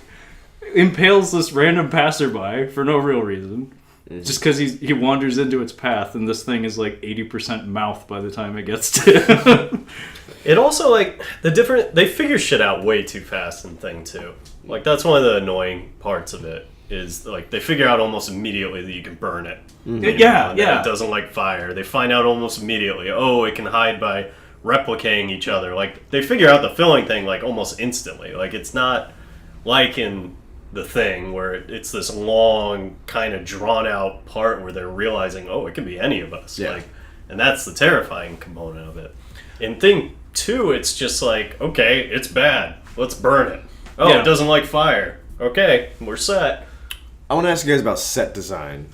impales this random passerby for no real reason. Just because he wanders into its path, and this thing is like 80% mouth by the time it gets to him. It also, like, they figure shit out way too fast in Thing 2. Like, that's one of the annoying parts of it, is, like, they figure out almost immediately that you can burn it. Yeah. It doesn't like fire. They find out almost immediately, it can hide by replicating each other. Like, they figure out the filling thing, like, almost instantly. Like, it's not like in The Thing where it's this long kind of drawn out part where they're realizing it can be any of us, and that's the terrifying component of it. In Thing 2, it's just like, okay, it's bad, let's burn it. It doesn't like fire, okay, we're set. I want to ask you guys about set design.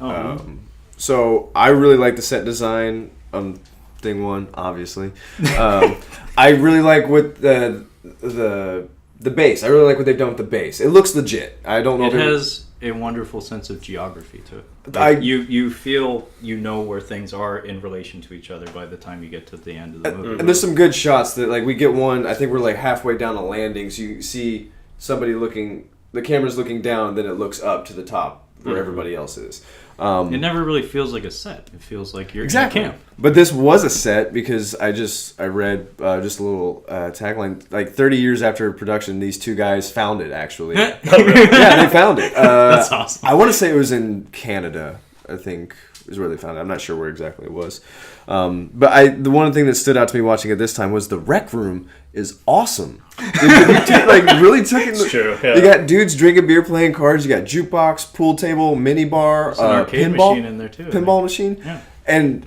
So I really like the set design on Thing 1, obviously. I really like what the base. I really like what they've done with the base. It looks legit. I don't know. It has a wonderful sense of geography to it. Like, you feel you know where things are in relation to each other by the time you get to the end of the movie. And there's some good shots that, like, we get one. I think we're like halfway down a landing, so you see somebody looking. The camera's looking down, then it looks up to the top where everybody else is. It never really feels like a set. It feels like you're in a camp. But this was a set because I read just a little tagline. Like 30 years after production, these two guys found it, actually. Yeah, they found it. That's awesome. I want to say it was in Canada, I think, is where they found it. I'm not sure where exactly it was. But the one thing that stood out to me watching it this time was the rec room is awesome. Really took it. It's true. Yeah. You got dudes drinking beer, playing cards. You got jukebox, pool table, mini bar, there's an arcade machine in there too. Pinball machine. Yeah. And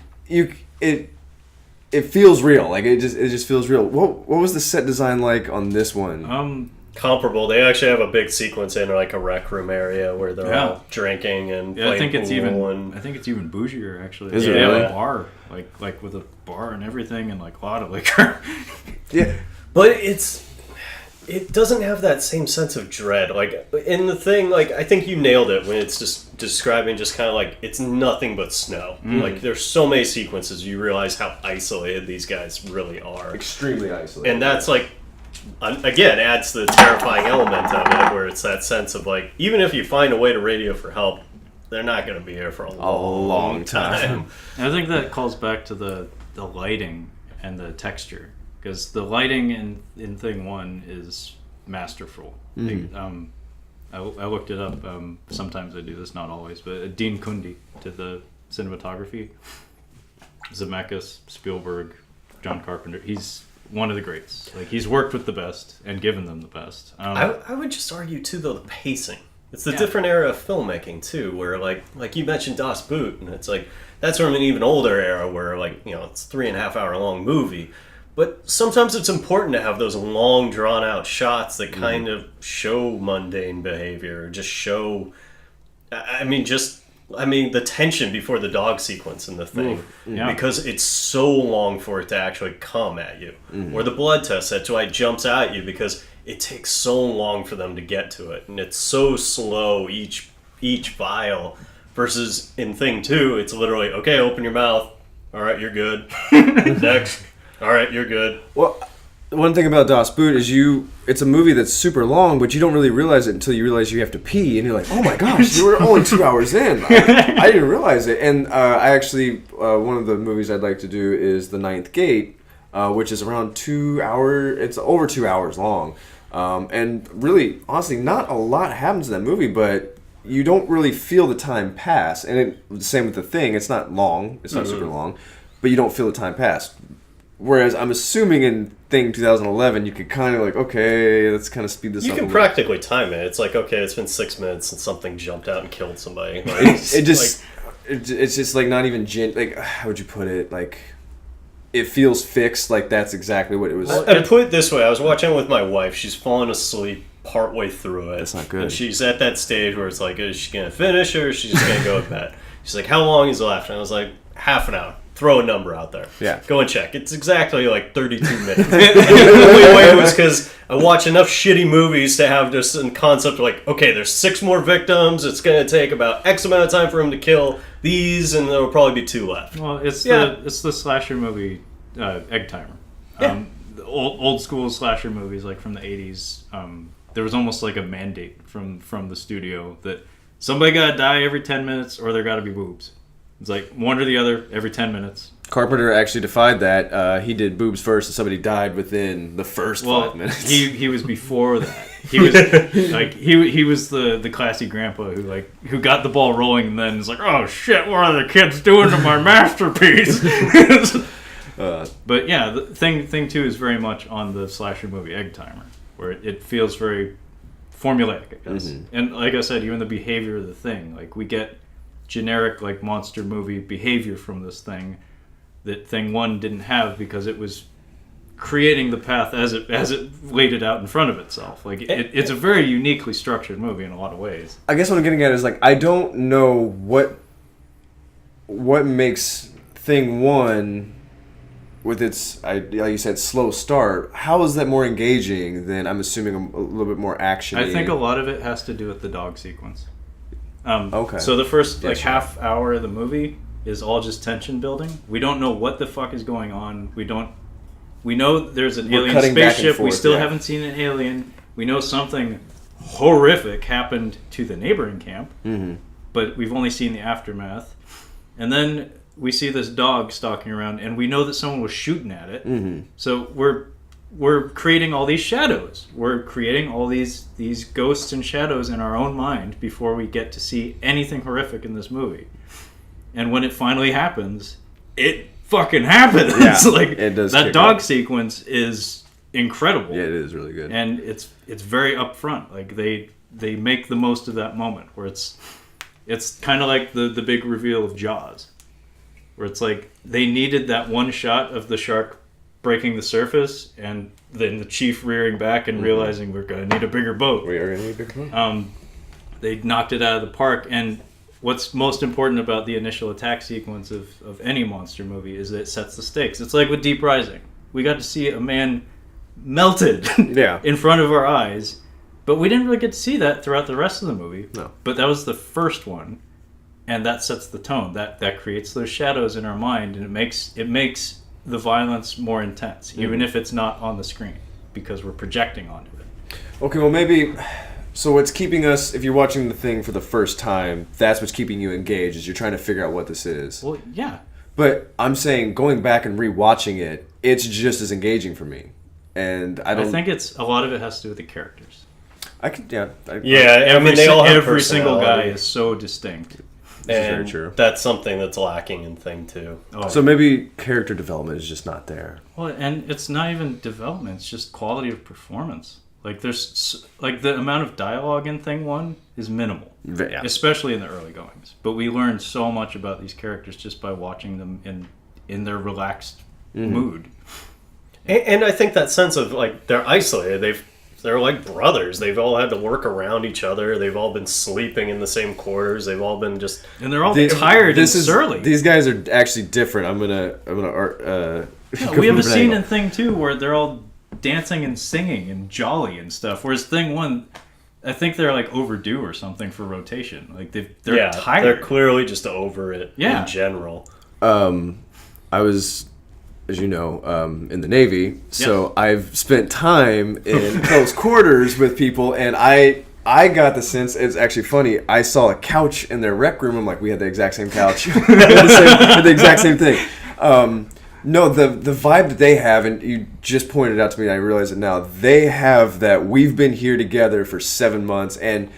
it feels real. Like it just feels real. What was the set design like on this one? Comparable. They actually have a big sequence in like a rec room area where they're all drinking and playing I think it's pool I think it's even bougier actually. Is it really? A bar, like with a bar and everything, and like a lot of liquor. Yeah, but it doesn't have that same sense of dread. Like in The Thing, like I think you nailed it when it's just describing just kind of like it's nothing but snow. Like there's so many sequences you realize how isolated these guys really are. Extremely isolated. And that's like, again, adds the terrifying element of it, where it's that sense of like, even if you find a way to radio for help, they're not going to be here for a long time. I think that calls back to the lighting and the texture, because the lighting in Thing 1 is masterful. I looked it up. Sometimes I do this, not always, but Dean Cundey did the cinematography. Zemeckis, Spielberg, John Carpenter. He's one of the greats. Like, he's worked with the best and given them the best. I would just argue too, though, the pacing. It's a different era of filmmaking too, where like you mentioned Das Boot, and it's like that's from an even older era where it's 3.5 hour long movie. But sometimes it's important to have those long drawn out shots that kind of show mundane behavior, just show. I mean, the tension before the dog sequence in The Thing, because it's so long for it to actually come at you. Or the blood test that's why it jumps out at you, because it takes so long for them to get to it, and it's so slow each vial Versus in Thing 2, it's literally, okay, open your mouth. All right, you're good. Next. All right, you're good. Well, one thing about Das Boot is it's a movie that's super long, but you don't really realize it until you realize you have to pee, and you're like, oh my gosh, you were only 2 hours in. I didn't realize it. And I actually, one of the movies I'd like to do is The Ninth Gate, which is around 2 hours, it's over 2 hours long. And really, honestly, not a lot happens in that movie, but you don't really feel the time pass. And the same with The Thing, it's not long, it's not super long, but you don't feel the time pass. Whereas I'm assuming in Thing 2011, you could kind of like, okay, let's kind of speed this up. You can practically time it. It's like, okay, it's been 6 minutes since something jumped out and killed somebody. Like, it's just like not even like, how would you put it? Like, it feels fixed. Like that's exactly what it was. And put it this way, I was watching it with my wife. She's fallen asleep partway through it. That's not good. And she's at that stage where it's like, is she gonna finish or is she just gonna go to bed? She's like, how long is left? And I was like, half an hour. Throw a number out there. Yeah. Go and check. It's exactly like 32 minutes. And the only way was because I watch enough shitty movies to have just a concept of like, okay, there's 6 more victims. It's going to take about X amount of time for him to kill these, and there will probably be 2 left. Well, it's the slasher movie egg timer. Yeah. The old school slasher movies like from the 80s. There was almost like a mandate from the studio that somebody got to die every 10 minutes or there got to be boobs. It's like one or the other every 10 minutes. Carpenter actually defied that. He did boobs first, and somebody died within the first 5 minutes. He was before that. He was like he was the classy grandpa who got the ball rolling and then is like, oh shit, what are the kids doing to my masterpiece? But yeah, the thing 2 is very much on the slasher movie egg timer, where it feels very formulaic, I guess. Mm-hmm. And like I said, even the behavior of the thing, like we get generic like monster movie behavior from this thing that Thing 1 didn't have because it was creating the path as it laid it out in front of itself. Like it's a very uniquely structured movie in a lot of ways. I guess what I'm getting at is like I don't know what makes Thing 1 with its like you said slow start. How is that more engaging than I'm assuming a little bit more action? I think a lot of it has to do with the dog sequence. Okay. So the first half hour of the movie is all just tension building. We don't know what the fuck is going on. We know there's an alien spaceship. We still haven't seen an alien. We know something horrific happened to the neighboring camp, but we've only seen the aftermath. And then we see this dog stalking around, and we know that someone was shooting at it. Mm-hmm. So we're creating all these shadows. We're creating all these ghosts and shadows in our own mind before we get to see anything horrific in this movie. And when it finally happens, it fucking happens. Yeah, like it does. That dog sequence is incredible. Yeah, it is really good. And it's very upfront. Like they make the most of that moment where it's kind of like the big reveal of Jaws, where it's like they needed that one shot of the shark breaking the surface, and then the chief rearing back and realizing we're going to need a bigger boat. We are going to need a bigger boat. They knocked it out of the park, and what's most important about the initial attack sequence of any monster movie is that it sets the stakes. It's like with Deep Rising. We got to see a man melted in front of our eyes, but we didn't really get to see that throughout the rest of the movie. No. But that was the first one, and that sets the tone. That creates those shadows in our mind, and it makes the violence more intense, even if it's not on the screen, because we're projecting onto it. Okay, well maybe... So what's keeping us, if you're watching the thing for the first time, that's what's keeping you engaged, is you're trying to figure out what this is. Well, yeah. But I'm saying, going back and rewatching it, it's just as engaging for me. And I think a lot of it has to do with the characters. I could, they all have every single guy is so distinct. And very true. That's something that's lacking in Thing 2. Oh. So maybe character development is just not there. Well, and it's not even development; it's just quality of performance. Like there's the amount of dialogue in Thing 1 is minimal, especially in the early goings. But we learned so much about these characters just by watching them in their relaxed mood. And I think that sense of like they're isolated. They're like brothers. They've all had to work around each other. They've all been sleeping in the same quarters. They've all been just... And they're all tired and surly. These guys are actually different. I'm gonna we have a scene in Thing 2 where they're all dancing and singing and jolly and stuff. Whereas Thing 1, I think they're like overdue or something for rotation. Like they're tired. They're clearly just over it in general. I was, as you know, in the Navy, so I've spent time in close quarters with people, and I got the sense, it's actually funny, I saw a couch in their rec room. I'm like, we had the exact same couch. We had the exact same thing. No, the vibe that they have, and you just pointed it out to me, and I realize it now, they have that we've been here together for 7 months, and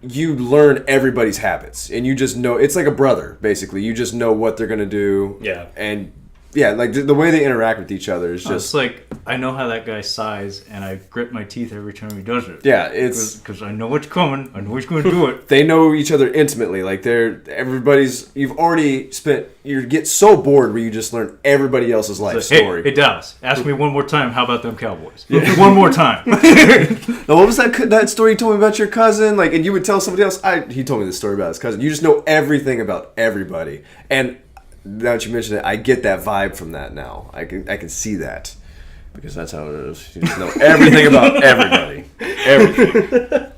you learn everybody's habits, and you just know, it's like a brother, basically. You just know what they're going to do. Yeah. And yeah, like the way they interact with each other is just... It's like, I know how that guy sighs, and I grit my teeth every time he does it. Yeah, it's... Because I know what's coming, I know he's going to do it. They know each other intimately. Like, everybody's... You've already spent... You get so bored where you just learn everybody else's life story. Hey, Dallas, ask me one more time, how about them Cowboys? One more time. Now, what was that story you told me about your cousin? Like, and you would tell somebody else... He told me this story about his cousin. You just know everything about everybody. And... Now that you mention it, I get that vibe from that now. I can see that. Because that's how it is. You just know everything about everybody. Everything.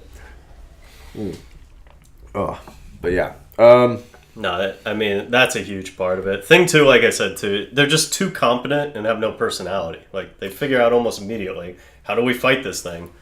Oh, but yeah. No, I mean, that's a huge part of it. Thing two, like I said, too, they're just too competent and have no personality. Like, they figure out almost immediately, how do we fight this thing?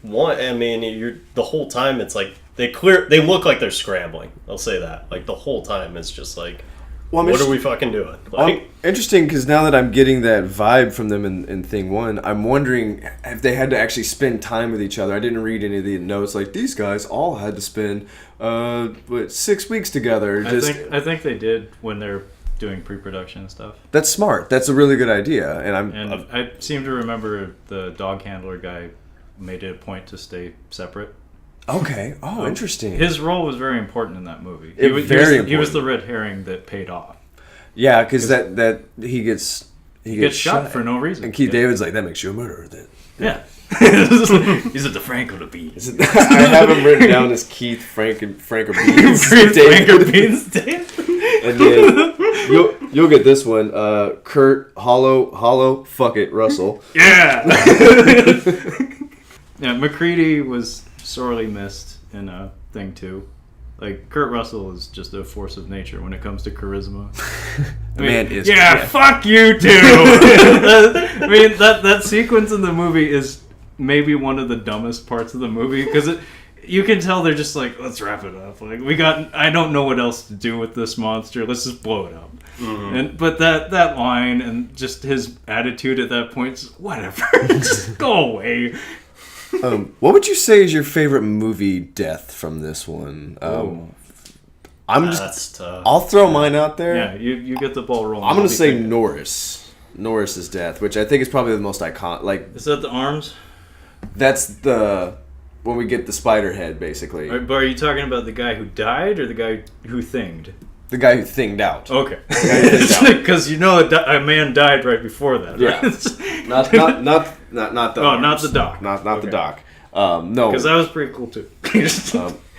One, I mean, the whole time it's like, they look like they're scrambling. I'll say that. Like, the whole time it's just like... Well, what are we fucking doing? Like, interesting, because now that I'm getting that vibe from them in Thing 1, I'm wondering if they had to actually spend time with each other. I didn't read any of the notes. Like, these guys all had to spend 6 weeks together. I think they did when they're doing pre-production and stuff. That's smart. That's a really good idea. And I seem to remember the dog handler guy made it a point to stay separate. Okay. Oh, interesting. His role was very important in that movie. He was the red herring that paid off. Yeah, because that he gets shot for no reason. And Keith David's like, that makes you a murderer. Then. Yeah. He's at the Franco the Beans. I have him written down as Keith Franco Beans. Franco Beans David. And then you'll get this one. Kurt Hollow. Fuck it, Russell. Yeah. Yeah, McCready was sorely missed in Thing 2. Like, Kurt Russell is just a force of nature when it comes to charisma. Man is... Yeah, fuck you too! I mean, that sequence in the movie is maybe one of the dumbest parts of the movie, because you can tell they're just like, let's wrap it up. Like, I don't know what else to do with this monster, let's just blow it up. Mm-hmm. But that line and just his attitude at that point is, whatever, just go away. What would you say is your favorite movie death from this one? That's tough. I'll throw mine out there. Yeah, you get the ball rolling. I'm going to say Norris's death, which I think is probably the most iconic. Like, is that the arms? That's when we get the spider head, basically. But are you talking about the guy who died or the guy who thinged? The guy who thinged out. Okay. Because a man died right before that. Right? Yeah. not the. Oh, not the doc. Not the doc. No. Because that was pretty cool too.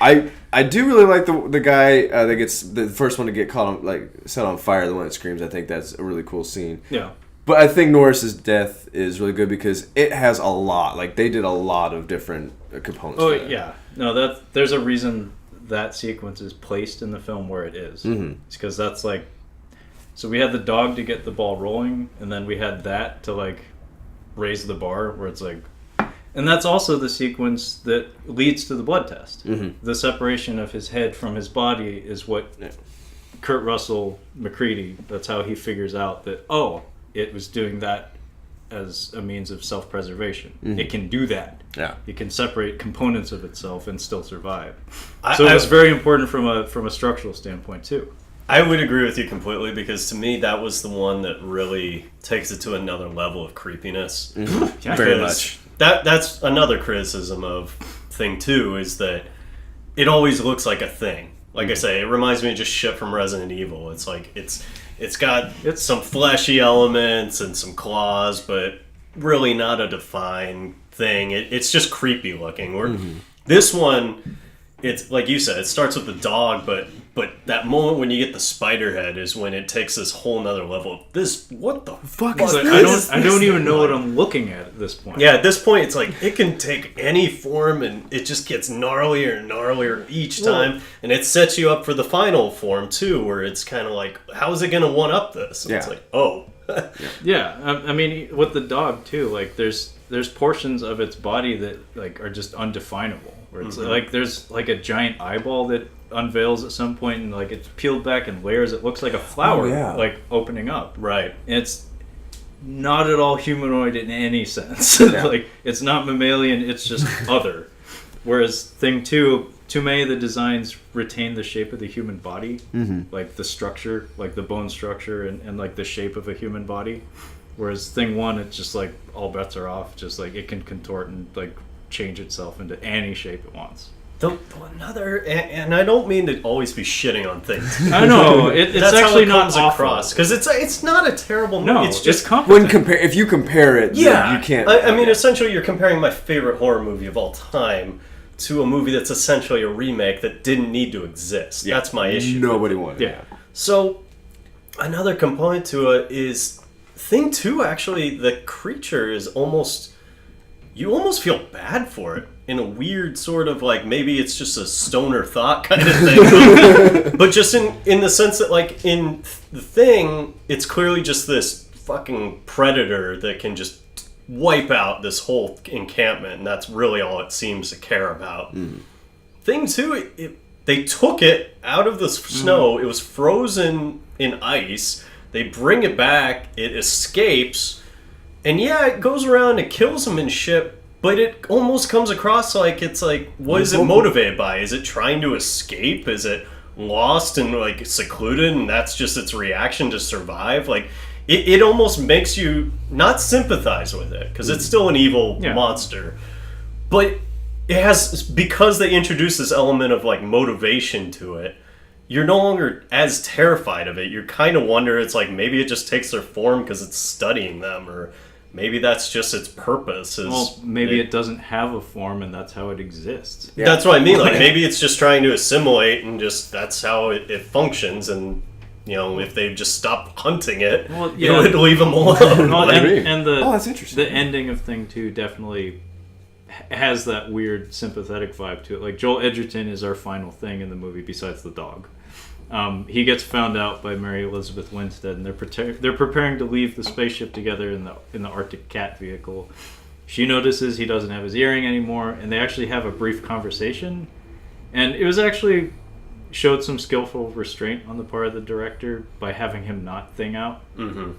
I do really like the guy that gets the first one to get caught on, like, set on fire. The one that screams. I think that's a really cool scene. Yeah. But I think Norris's death is really good because it has a lot. Like, they did a lot of different components. Oh yeah. No, there's a reason that sequence is placed in the film where it is. Mm-hmm. It's because that's like, so we had the dog to get the ball rolling, and then we had that to like raise the bar where it's like, and that's also the sequence that leads to the blood test. Mm-hmm. The separation of his head from his body is what Kurt Russell McCready, that's how he figures out that, it was doing that as a means of self-preservation. Mm-hmm. It can do that. Yeah, it can separate components of itself and still survive. So it's very important from a structural standpoint too. I would agree with you completely, because to me that was the one that really takes it to another level of creepiness. Mm-hmm. Yeah, very much. That's another criticism of Thing 2 is that it always looks like a thing. Like I say, it reminds me of just shit from Resident Evil. It's like it's got some fleshy elements and some claws, but really not a defined thing. It's just creepy looking. This one, it's like you said, it starts with the dog, but But that moment when you get the spider head is when it takes this whole nother level. What the fuck is this? I don't even know what I'm looking at this point. Yeah, at this point, it's like it can take any form, and it just gets gnarlier and gnarlier each time. And it sets you up for the final form too, where it's kind of like, how is it going to one up this? And it's like, oh, yeah. I mean, with the dog too, like there's portions of its body that like are just undefinable. Where it's like there's like a giant eyeball that unveils at some point, and like it's peeled back in layers. It looks like a flower, like opening up. Right. And it's not at all humanoid in any sense. Like it's not mammalian. It's just other. Whereas Thing 2, too many of the designs retain the shape of the human body, like the structure, like the bone structure, and like the shape of a human body. Whereas Thing 1, it's just like all bets are off. Just like it can contort and like change itself into any shape it wants. And I don't mean to always be shitting on things. I know it's That's actually how it not comes across, because it's not a terrible movie. No, it's just competent. If you compare it, then you can't. I mean, essentially, you're comparing my favorite horror movie of all time to a movie that's essentially a remake that didn't need to exist. That's my issue. Nobody wanted. Yeah. So another component to it is Thing 2. Actually, the creature is you almost feel bad for it. In a weird sort of like, maybe it's just a stoner thought kind of thing. But just in the sense that like in the Thing, it's clearly just this fucking predator that can just wipe out this whole encampment, and that's really all it seems to care about. Thing 2, they took it out of the snow. It was frozen in ice. They bring it back. It escapes. And yeah, it goes around and kills them and shit. But it almost comes across like it's like, what is it motivated by? Is it trying to escape? Is it lost and like secluded, and that's just its reaction to survive? Like, it almost makes you not sympathize with it, because it's still an evil monster. But it has, because they introduce this element of like motivation to it, you're no longer as terrified of it. You kind of wonder, it's like maybe it just takes their form because it's studying them, or maybe that's just its purpose. Maybe it doesn't have a form, and that's how it exists. Yeah. That's what I mean. Like, maybe it's just trying to assimilate, and just that's how it functions. And you know, if they just stopped hunting it, it would leave them alone. That's interesting. The ending of Thing 2 definitely has that weird sympathetic vibe to it. Like, Joel Edgerton is our final thing in the movie besides the dog. He gets found out by Mary Elizabeth Winstead, and they're preparing to leave the spaceship together in the Arctic Cat vehicle. She notices he doesn't have his earring anymore, and they actually have a brief conversation. And it was actually showed some skillful restraint on the part of the director by having him not thing out.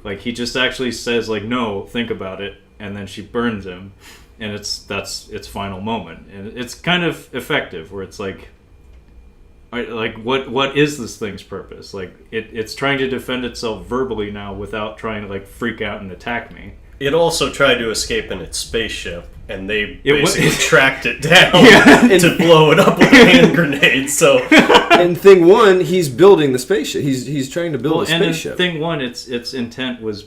Like, he just actually says like, "No, think about it," and then she burns him, and that's its final moment, and it's kind of effective where it's like what is this thing's purpose? Like, it's trying to defend itself verbally now without trying to like freak out and attack me. It also tried to escape in its spaceship, and they basically tracked it down to blow it up with a hand grenade. So in Thing 1, he's building the spaceship. He's trying to build a spaceship. And in Thing 1, its intent was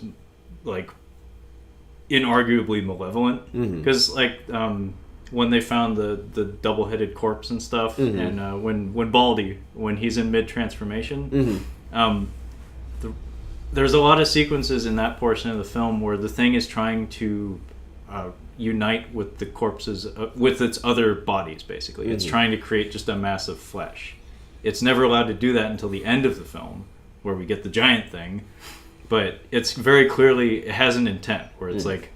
like inarguably malevolent, because like when they found the double-headed corpse and stuff, and when Baldy, when he's in mid-transformation, there's a lot of sequences in that portion of the film where the Thing is trying to unite with the corpses, with its other bodies, basically. It's trying to create just a mass of flesh. It's never allowed to do that until the end of the film, where we get the giant thing. But it's very clearly, it has an intent, where it's like,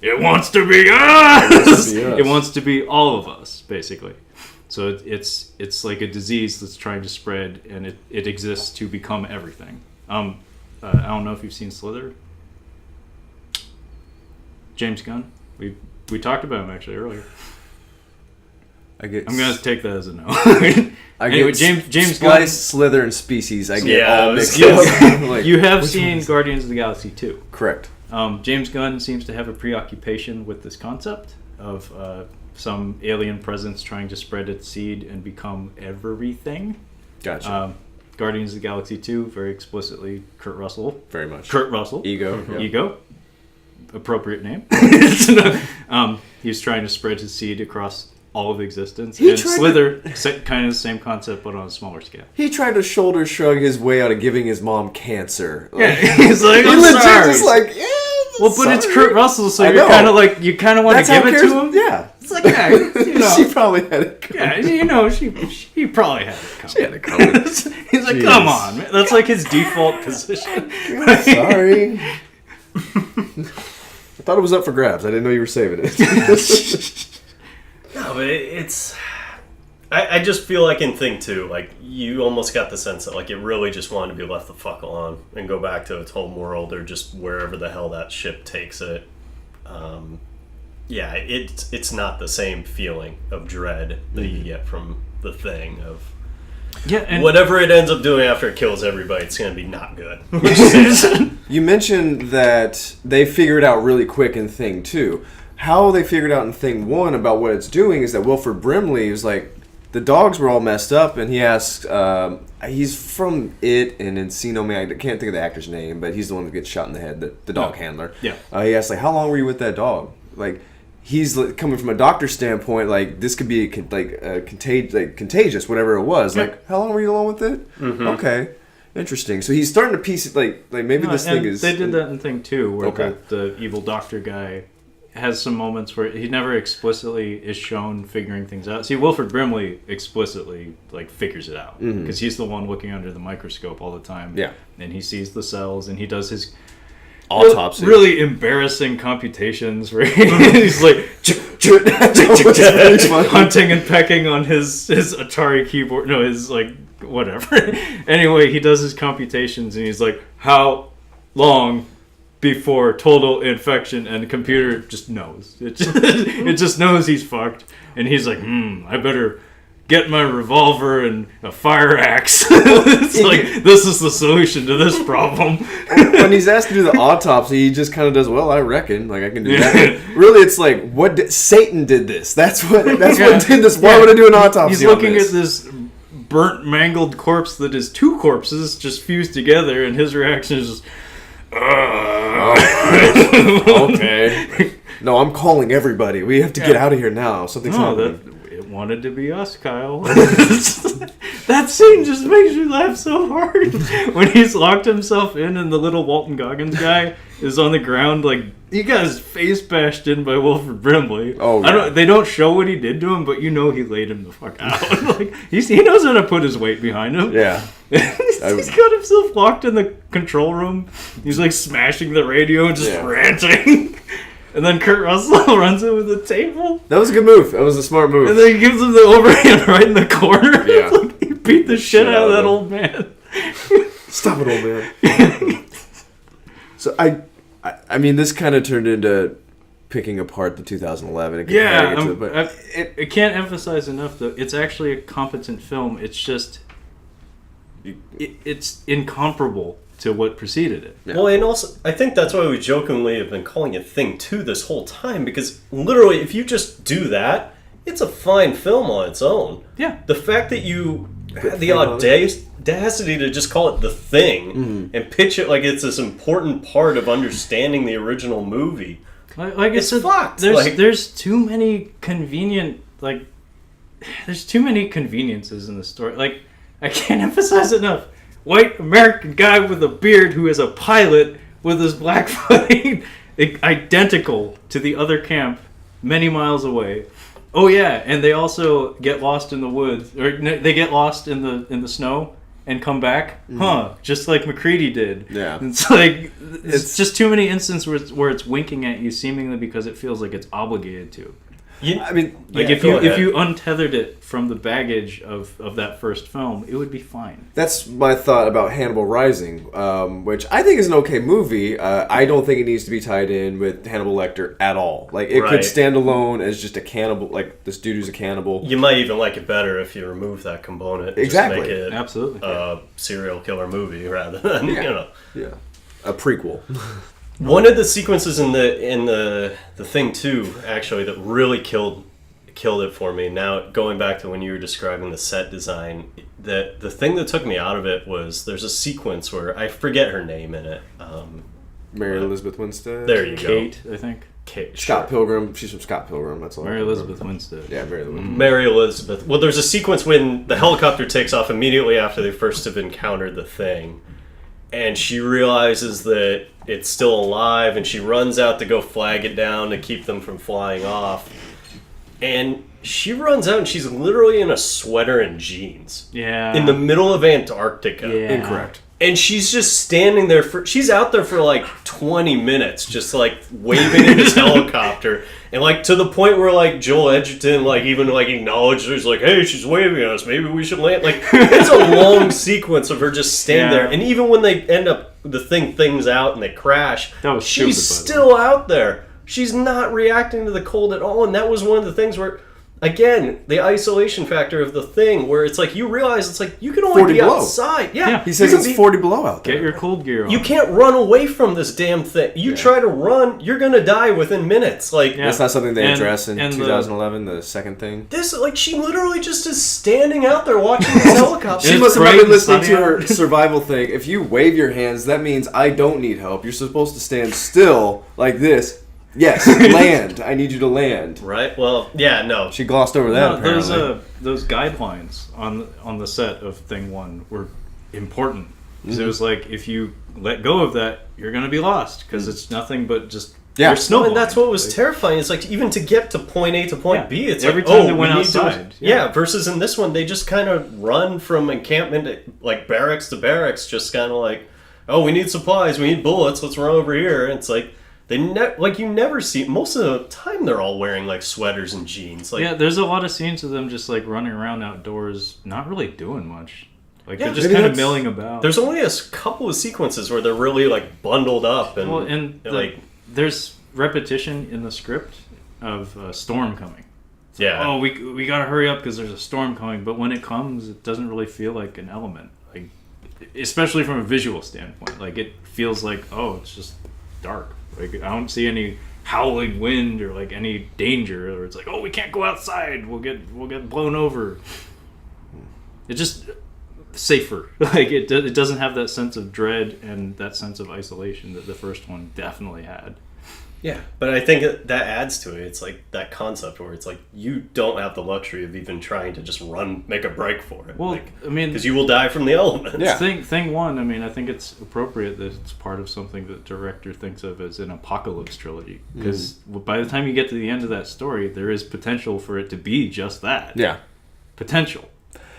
it wants to be us! It wants to be all of us, basically. So it's like a disease that's trying to spread, and it exists to become everything. I don't know if you've seen Slither. James Gunn. We talked about him actually earlier. I'm gonna take that as a no. Anyway, James Gunn, Slither, and Species. I get all mixed up. Like, you have seen Guardians of the Galaxy 2. Correct. James Gunn seems to have a preoccupation with this concept of some alien presence trying to spread its seed and become everything. Gotcha. Guardians of the Galaxy 2, very explicitly Kurt Russell. Very much. Kurt Russell. Ego. Yeah. Ego. Appropriate name. He's trying to spread his seed across all of existence. He And tried Slither, kind of the same concept, but on a smaller scale. He tried to shoulder shrug his way out of giving his mom cancer. Yeah, he's like, he I'm legit sorry. just like, yeah. Well, but it's Kurt Russell, so I you're know. kind of like, you kind of want to give it to him. Yeah. It's like, yeah, you know. She probably had it coming. Yeah, you know, she probably had it coming. She had it coming. He's like, Jeez. come on, man. That's like his default position. Sorry. I thought it was up for grabs. I didn't know you were saving it. No, but it's... I just feel like in Thing 2, like, you almost got the sense that, like, it really just wanted to be left the fuck alone and go back to its home world or just wherever the hell that ship takes it. Yeah, it's not the same feeling of dread that you get from the Thing of... Yeah, and whatever it ends up doing after it kills everybody, it's going to be not good. You mentioned that they figured out really quick in Thing 2. How they figured out in Thing 1 about what it's doing is that Wilford Brimley is like, the dogs were all messed up, and he asks, he's from It and Encino Man, I can't think of the actor's name, but he's the one that gets shot in the head, the dog handler. Yeah. He asks, like, how long were you with that dog? Like, he's coming from a doctor's standpoint, like, this could be contagious, whatever it was. Yeah. Like, how long were you alone with it? Mm-hmm. Okay. Interesting. So he's starting to piece it, like maybe this thing is... They did that in Thing 2, where Okay. the evil doctor guy has some moments where he never explicitly is shown figuring things out. See, Wilford Brimley explicitly like figures it out because he's the one looking under the microscope all the time. Yeah. And he sees the cells and he does his autopsy. really embarrassing computations where he's like hunting and pecking on his Atari keyboard. No, his like whatever. Anyway, he does his computations and he's like, how long before total infection, and the computer just knows. It just knows he's fucked, and he's like, I better get my revolver and a fire axe. It's like, this is the solution to this problem. When he's asked to do the autopsy, he just kind of does, well, I reckon, like, I can do that. Really, it's like, Satan did this. That's what did this. Why would I do an autopsy? He's looking at this burnt, mangled corpse that is two corpses just fused together, and his reaction is just, okay. No, I'm calling everybody. We have to get out of here now. Something's happening. It wanted to be us, Kyle. That scene just makes me laugh so hard. When he's locked himself in and the little Walton Goggins guy is on the ground, like, he got his face bashed in by Wilford Brimley. Oh, yeah. They don't show what he did to him, but you know he laid him the fuck out. Like, he knows how to put his weight behind him. Yeah. He's got himself locked in the control room. He's like smashing the radio and just ranting. And then Kurt Russell runs in with a table. That was a good move. That was a smart move. And then he gives him the overhand right in the corner. Yeah. Like, he beat the shit out of that old man. Stop it, old man. So I mean, this kind of turned into picking apart the 2011. I can't emphasize enough though. It's actually a competent film. It's just it's incomparable to what preceded it. Yeah. Well, and also, I think that's why we jokingly have been calling it Thing 2 this whole time, because literally, if you just do that, it's a fine film on its own. Yeah. The fact that you had the audacity to just call it The Thing and pitch it like it's this important part of understanding the original movie. Like it's fucked. There's too many there's too many conveniences in the story. Like, I can't emphasize enough. White American guy with a beard who is a pilot with his black footing identical to the other camp many miles away. Oh yeah, and they also get lost in the woods, or they get lost in the snow and come back. Just like McCready did. Yeah. It's like it's just too many instances where it's winking at you seemingly because it feels like it's obligated to. I mean, if you untethered it from the baggage of that first film, it would be fine. That's my thought about Hannibal Rising, which I think is an okay movie. I don't think it needs to be tied in with Hannibal Lecter at all. Like, it could stand alone as just a cannibal, like this dude who's a cannibal. You might even like it better if you remove that component. Exactly. Just make it absolutely a serial killer movie rather than a prequel. One of the sequences in the Thing 2, actually, that really killed it for me. Now, going back to when you were describing the set design, the thing that took me out of it was there's a sequence where I forget her name in it. Mary Elizabeth Winstead. There you go. Kate, I think. Scott Pilgrim. She's from Scott Pilgrim. That's all. Mary Elizabeth Winstead. Yeah, Mary Elizabeth. Mary Elizabeth. Well, there's a sequence when the helicopter takes off immediately after they first have encountered the thing. And she realizes that it's still alive, and she runs out to go flag it down to keep them from flying off. And she runs out, and she's literally in a sweater and jeans. Yeah. In the middle of Antarctica. Yeah. Incorrect. And she's just standing there she's out there for like 20 minutes, just like waving in this helicopter. And like to the point where like Joel Edgerton like even like acknowledged her. He's like, hey, she's waving at us. Maybe we should land. Like it's a long sequence of her just standing there. And even when they end up, the things out and they crash, she's still out there. She's not reacting to the cold at all. And that was one of the things where, again, the isolation factor of the thing, where it's like you realize it's like you can only be outside. Yeah. He says it's 40 below out there. Get your cold gear on. You can't run away from this damn thing. You try to run, you're gonna die within minutes. Like that's not something they address in 2011. The second thing. This, like, she literally just is standing out there watching this helicopter. She must have not been listening to her survival thing. If you wave your hands, that means I don't need help. You're supposed to stand still like this. Yes, land. I need you to land. Right. Well, yeah. No. She glossed over that. Apparently. Those guidelines on the set of Thing 1 were important. Because it was like, if you let go of that, you're going to be lost. Because it's nothing but just you're snowballing. And that's what was terrifying. It's like, even to get to point A to point B, it's every like, time they went outside. Versus in this one, they just kind of run from encampment to, like, barracks to barracks, just kind of like, oh, we need supplies, we need bullets, let's run over here. And it's like, you never see, most of the time they're all wearing like sweaters and jeans. Like, yeah, there's a lot of scenes of them just like running around outdoors, not really doing much. Like they're just kind of milling about. There's only a couple of sequences where they're really like bundled up and there's repetition in the script of a storm coming. Yeah. Oh, we gotta hurry up because there's a storm coming. But when it comes, it doesn't really feel like an element. Like, especially from a visual standpoint, like it feels like, oh, it's just dark. Like, I don't see any howling wind or like any danger, or it's like, oh, we can't go outside, we'll get blown over. It's just safer. Like it doesn't have that sense of dread and that sense of isolation that the first one definitely had. Yeah, but I think that adds to it. It's like that concept where it's like you don't have the luxury of even trying to just make a break for it. Well, like, I mean, because you will die from the elements. Yeah. Thing 1, I mean, I think it's appropriate that it's part of something that the director thinks of as an apocalypse trilogy. Because by the time you get to the end of that story, there is potential for it to be just that. Yeah. Potential.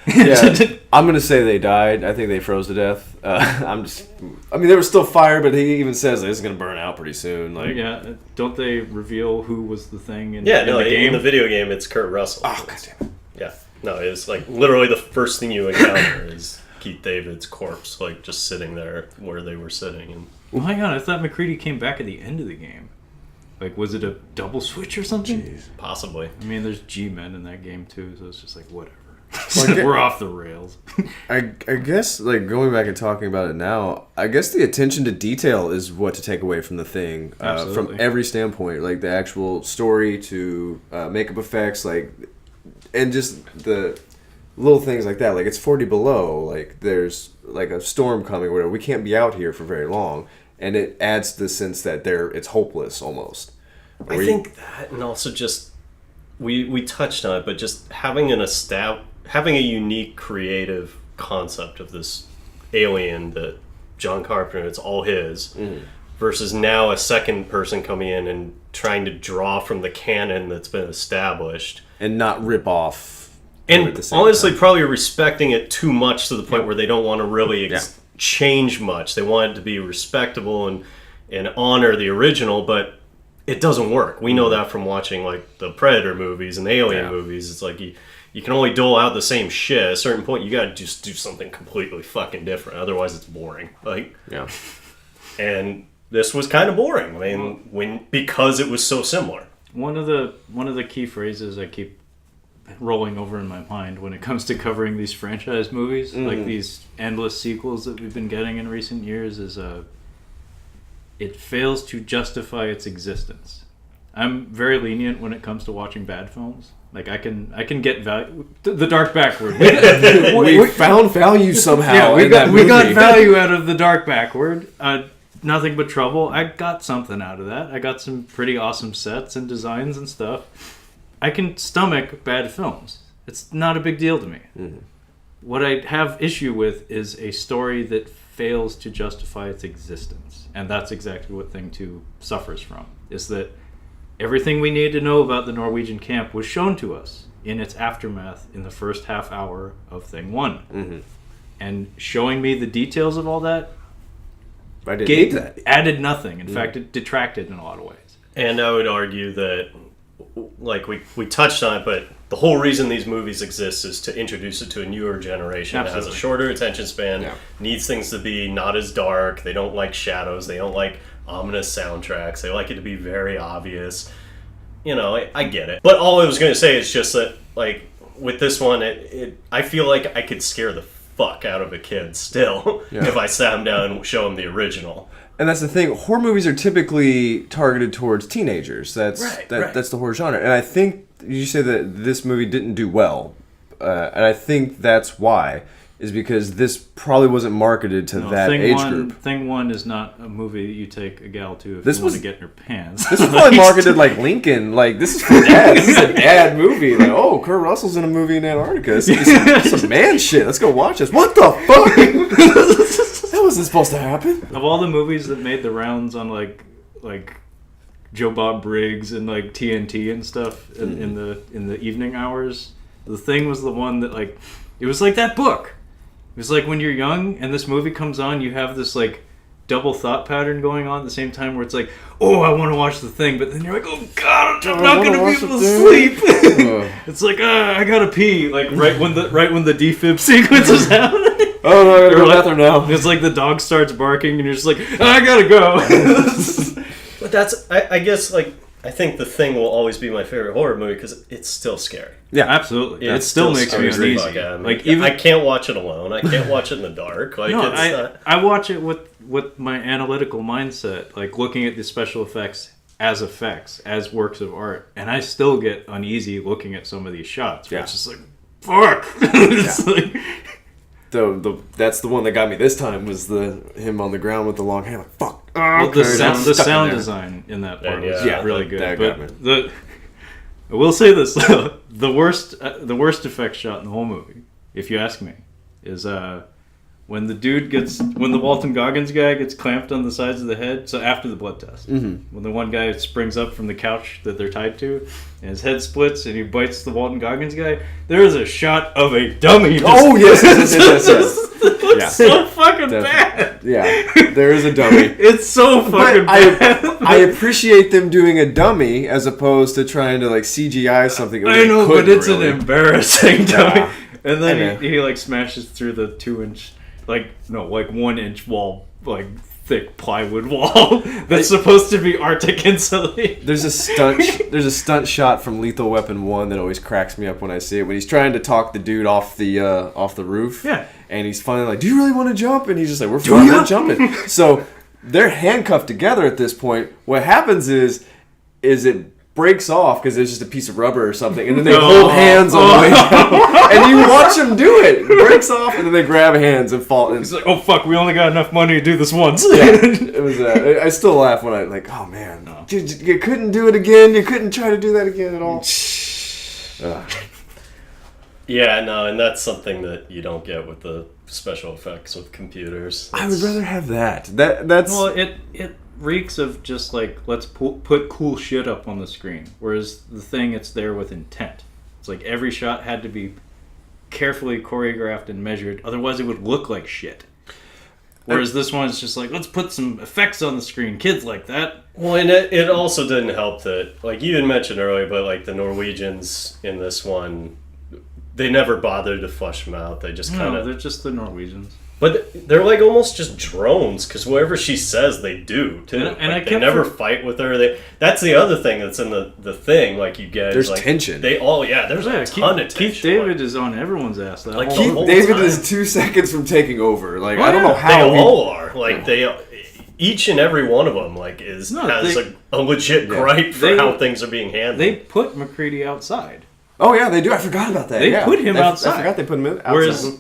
Yeah, I'm gonna say they died. I think they froze to death. I mean, there was still fire, but he even says this is gonna burn out pretty soon. Like, yeah, don't they reveal who was the thing in, the game? In the video game, it's Kurt Russell. Oh, goddamn. Yeah, no, it's like literally the first thing you encounter is Keith David's corpse, like just sitting there where they were sitting. And well, hang on, I thought McCready came back at the end of the game. Like, was it a double switch or something? Jeez. Possibly. I mean, there's G-Men in that game too, so it's just like whatever. We're off the rails. I guess, like, going back and talking about it now, I guess the attention to detail is what to take away from the thing. From every standpoint. Like, the actual story to makeup effects, like, and just the little things like that. Like, it's 40 below. Like, there's, like, a storm coming where we can't be out here for very long. And it adds the sense that it's hopeless, almost. I think that, and also just, we touched on it, but just having having a unique creative concept of this alien that John Carpenter, it's all his, versus now a second person coming in and trying to draw from the canon that's been established. And not rip off. And honestly, probably respecting it too much to the point where they don't want to really change much. They want it to be respectable and honor the original, but it doesn't work. We know that from watching like the Predator movies and the Alien movies. It's like you can only dole out the same shit. At a certain point, you got to just do something completely fucking different. Otherwise, it's boring. Like, and this was kind of boring. I mean, because it was so similar. One of the key phrases I keep rolling over in my mind when it comes to covering these franchise movies, like these endless sequels that we've been getting in recent years, is it fails to justify its existence. I'm very lenient when it comes to watching bad films. Like, I can get value. The Dark Backward. We found value somehow. Yeah, we got value out of The Dark Backward. nothing but trouble. I got something out of that. I got some pretty awesome sets and designs and stuff. I can stomach bad films. It's not a big deal to me. Mm-hmm. What I have issue with is a story that fails to justify its existence. And that's exactly what Thing 2 suffers from, is that everything we needed to know about the Norwegian camp was shown to us in its aftermath in the first half hour of Thing 1. Mm-hmm. And showing me the details of all that, added nothing. In fact, it detracted in a lot of ways. And I would argue that, like we touched on it, but the whole reason these movies exist is to introduce it to a newer generation. Absolutely. That has a shorter attention span, needs things to be not as dark. They don't like shadows. They don't like ominous soundtracks. They like it to be very obvious. You know, I get it. But all I was going to say is just that, like, with this one, I feel like I could scare the fuck out of a kid still if I sat him down and show him the original. And that's the thing. Horror movies are typically targeted towards teenagers. That's the horror genre. And I think you say that this movie didn't do well, and I think that's why. Is because this probably wasn't marketed to that age group. Thing 1 is not a movie that you take a gal to if you want to get in her pants. This was probably marketed like Lincoln. Like, this is for dads. This is a dad movie. Like, oh, Kurt Russell's in a movie in Antarctica. It's some man shit. Let's go watch this. What the fuck? That wasn't supposed to happen. Of all the movies that made the rounds on like Joe Bob Briggs and like TNT and stuff in the evening hours, The Thing was the one that, like, it was like that book. It was like when you're young and this movie comes on, you have this like double thought pattern going on at the same time where it's like, oh, I want to watch The Thing, but then you're like, oh god, I'm not going to be able to sleep. It's like, I gotta pee. Like right when the defib sequence is happening. Oh no, I gotta go to the bathroom now. It's like the dog starts barking and you're just like, I gotta go. But that's, I guess, like, I think The Thing will always be my favorite horror movie because it's still scary. Yeah, absolutely. It still makes me uneasy. Like, even I can't watch it alone. I can't watch it in the dark. Like, no, I watch it with my analytical mindset, like looking at the special effects, as works of art, and I still get uneasy looking at some of these shots. Where it's just like, fuck. It's like, that's the one that got me this time was him on the ground with the long hair. Like, fuck. Well, the sound design in that part was really good. But I will say this: the worst effect shot in the whole movie, if you ask me, is when the Walton Goggins guy gets clamped on the sides of the head. So after the blood test, when the one guy springs up from the couch that they're tied to, and his head splits, and he bites the Walton Goggins guy, there is a shot of a dummy. Oh yes. It looks so fucking bad. Yeah, there is a dummy. It's so fucking bad. I appreciate them doing a dummy as opposed to trying to like CGI something. I know, but it's an embarrassing dummy. And then he like smashes through the 2-inch, 1-inch wall, like thick plywood wall that's supposed to be Arctic insulated. There's a stunt shot from Lethal Weapon 1 that always cracks me up when I see it. When he's trying to talk the dude off the roof. Yeah. And he's finally like, do you really want to jump? And he's just like, we're fine, jumping. So they're handcuffed together at this point. What happens is it breaks off because it's just a piece of rubber or something, and then they hold hands on the way down, and you watch them do it. It breaks off, and then they grab hands and fall. And it's like, oh fuck, we only got enough money to do this once. Yeah, it was. I still laugh when oh man, you couldn't do it again. You couldn't try to do that again at all. Yeah, no, and that's something that you don't get with the special effects with computers. I would rather have that. That's well, it reeks of just like, let's put cool shit up on the screen. Whereas The Thing, it's there with intent. It's like every shot had to be carefully choreographed and measured, otherwise it would look like shit. Whereas this one is just like, let's put some effects on the screen. Kids like that. Well, and it also didn't help that, like you had mentioned earlier, but like the Norwegians in this one, they never bothered to flesh them out. They just kind of... they're just the Norwegians. But they're like almost just drones, because whatever she says, they do, too. And they never fight with her. That's the other thing that's in the thing, like you get... There's like, tension. There's a ton of tension. Keith David is on everyone's ass. Keith David is 2 seconds from taking over. Like, I don't know how... They all are. Like, each and every one of them has a legit gripe for how things are being handled. They put McCready outside. Oh yeah, they do. I forgot about that. They put him outside. I forgot they put him outside. Whereas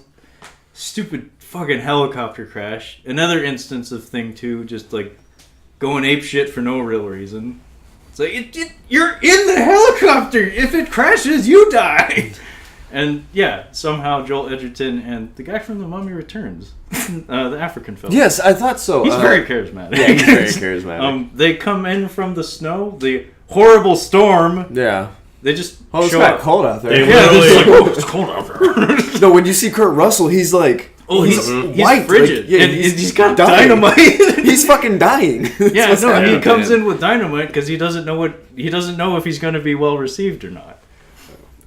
stupid fucking helicopter crash. Another instance of Thing 2 just like going ape shit for no real reason. It's like, you're in the helicopter! If it crashes, you die! And yeah, somehow Joel Edgerton and the guy from The Mummy Returns, the African fellow. Yes, I thought so. He's very charismatic. Yeah, he's very charismatic. They come in from the snow, the horrible storm. Yeah. They just Oh, it's show kind up. of cold out there. They Yeah, literally- they're just like, it's cold out there. No, when you see Kurt Russell, he's like... He's white. frigid. Like, yeah, and he's got dying. dynamite. He's fucking dying. Yeah, That's what's no, he happening. comes in with dynamite because he doesn't know if he's going to be well received or not.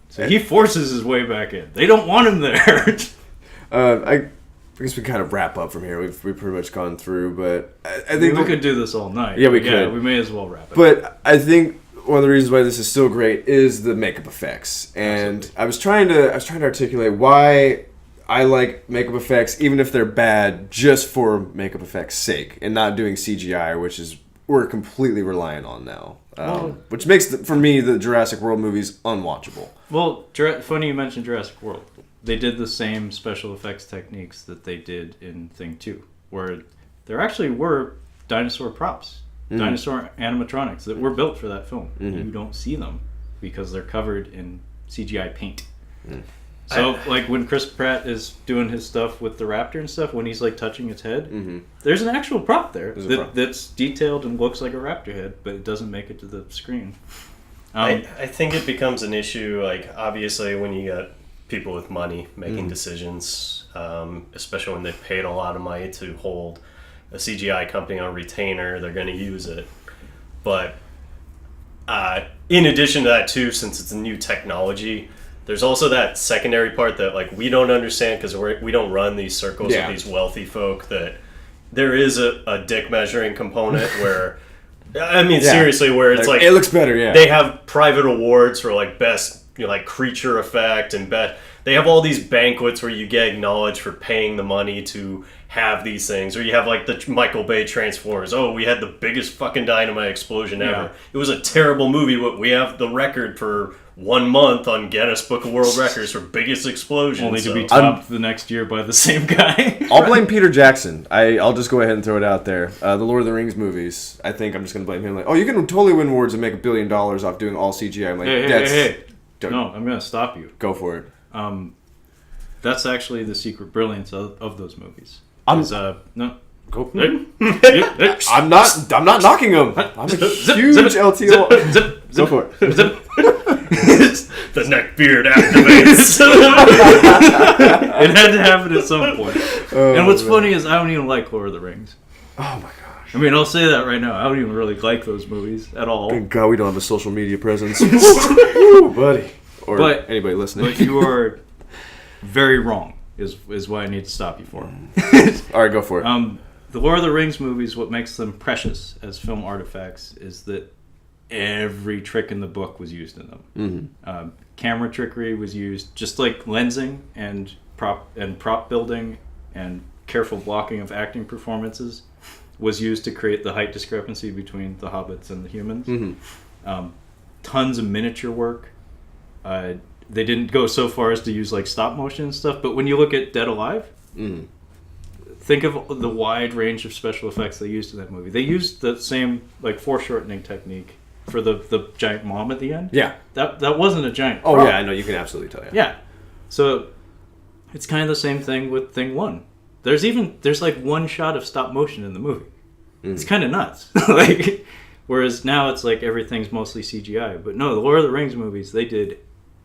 So he forces his way back in. They don't want him there. I guess we kind of wrap up from here. We've pretty much gone through, but I think we could do this all night. Yeah, we Yeah, could. we may as well wrap it. But I think one of the reasons why this is still great is the makeup effects, and Absolutely. I was trying to articulate why I like makeup effects, even if they're bad, just for makeup effects' sake, and not doing CGI, which is we're completely reliant on now. Which makes for me the Jurassic World movies unwatchable. Well, funny you mentioned Jurassic World. They did the same special effects techniques that they did in Thing 2, where there actually were dinosaur props, dinosaur animatronics that were built for that film. You don't see them because they're covered in CGI paint. So, like, when Chris Pratt is doing his stuff with the raptor and stuff, when he's, like, touching its head, there's an actual prop there that's detailed and looks like a raptor head, but it doesn't make it to the screen. I think it becomes an issue, like, obviously, when you got people with money making decisions, especially when they've paid a lot of money to hold a CGI company on retainer, they're going to use it. But in addition to that, too, since it's a new technology, there's also that secondary part that, like, we don't understand because we don't run these circles with these wealthy folk, that there is a dick measuring component where, I mean, seriously, where it's like it looks better, yeah. They have private awards for, like, best, like, creature effect and they have all these banquets where you get acknowledged for paying the money to have these things. Or you have, like, the Michael Bay Transformers. Oh, we had the biggest fucking dynamite explosion ever. Yeah. It was a terrible movie, but we have the record for 1 month on Guinness Book of World Records for biggest explosion. Only to be topped the next year by the same guy. I'll blame Peter Jackson. I'll just go ahead and throw it out there. The Lord of the Rings movies, I think I'm just going to blame him. Like, oh, you can totally win awards and make $1 billion off doing all CGI. I'm like, Hey. No, I'm going to stop you. Go for it. That's actually the secret brilliance of those movies. No. Go. I'm not knocking him. I'm a huge LTO. Zip. Go for it. Zip. The neckbeard activates. It had to happen at some point. And what's funny is I don't even like Lord of the Rings. Oh my gosh. I mean, I'll say that right now. I don't even really like those movies at all. Thank God we don't have a social media presence. Woo, buddy. Or But- anybody listening. But you are very wrong, is what I need to stop you for. All right, go for it. The Lord of the Rings movies, what makes them precious as film artifacts is that every trick in the book was used in them. Camera trickery was used, just like lensing and prop building and careful blocking of acting performances was used to create the height discrepancy between the hobbits and the humans. Tons of miniature work. They didn't go so far as to use like stop motion and stuff, but when you look at Dead Alive, think of the wide range of special effects they used in that movie. They used the same like foreshortening technique for the giant mom at the end. Yeah. That wasn't a giant Oh prop. yeah, I know. You can absolutely tell. Yeah. So it's kind of the same thing with Thing 1. There's like one shot of stop motion in the movie. It's kind of nuts. Like, whereas now it's like everything's mostly CGI. But no, the Lord of the Rings movies, they did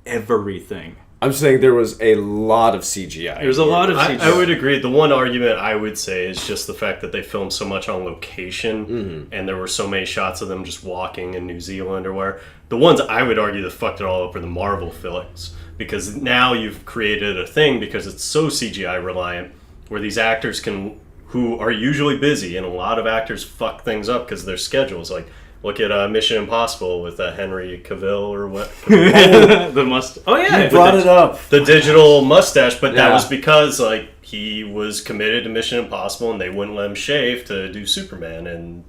everything. I'm saying there was a lot of CGI. There was a lot of CGI. I would agree. The one argument I would say is just the fact that they filmed so much on location, and there were so many shots of them just walking in New Zealand or where. The ones I would argue that fucked it all up are the Marvel films, because now you've created a thing because it's so CGI reliant, where these actors who are usually busy, and a lot of actors fuck things up because of their schedules. Like, look at Mission Impossible with Henry Cavill or what? The must. Oh yeah, You brought it up. The digital mustache, but that Yeah. was because like he was committed to Mission Impossible, and they wouldn't let him shave to do Superman and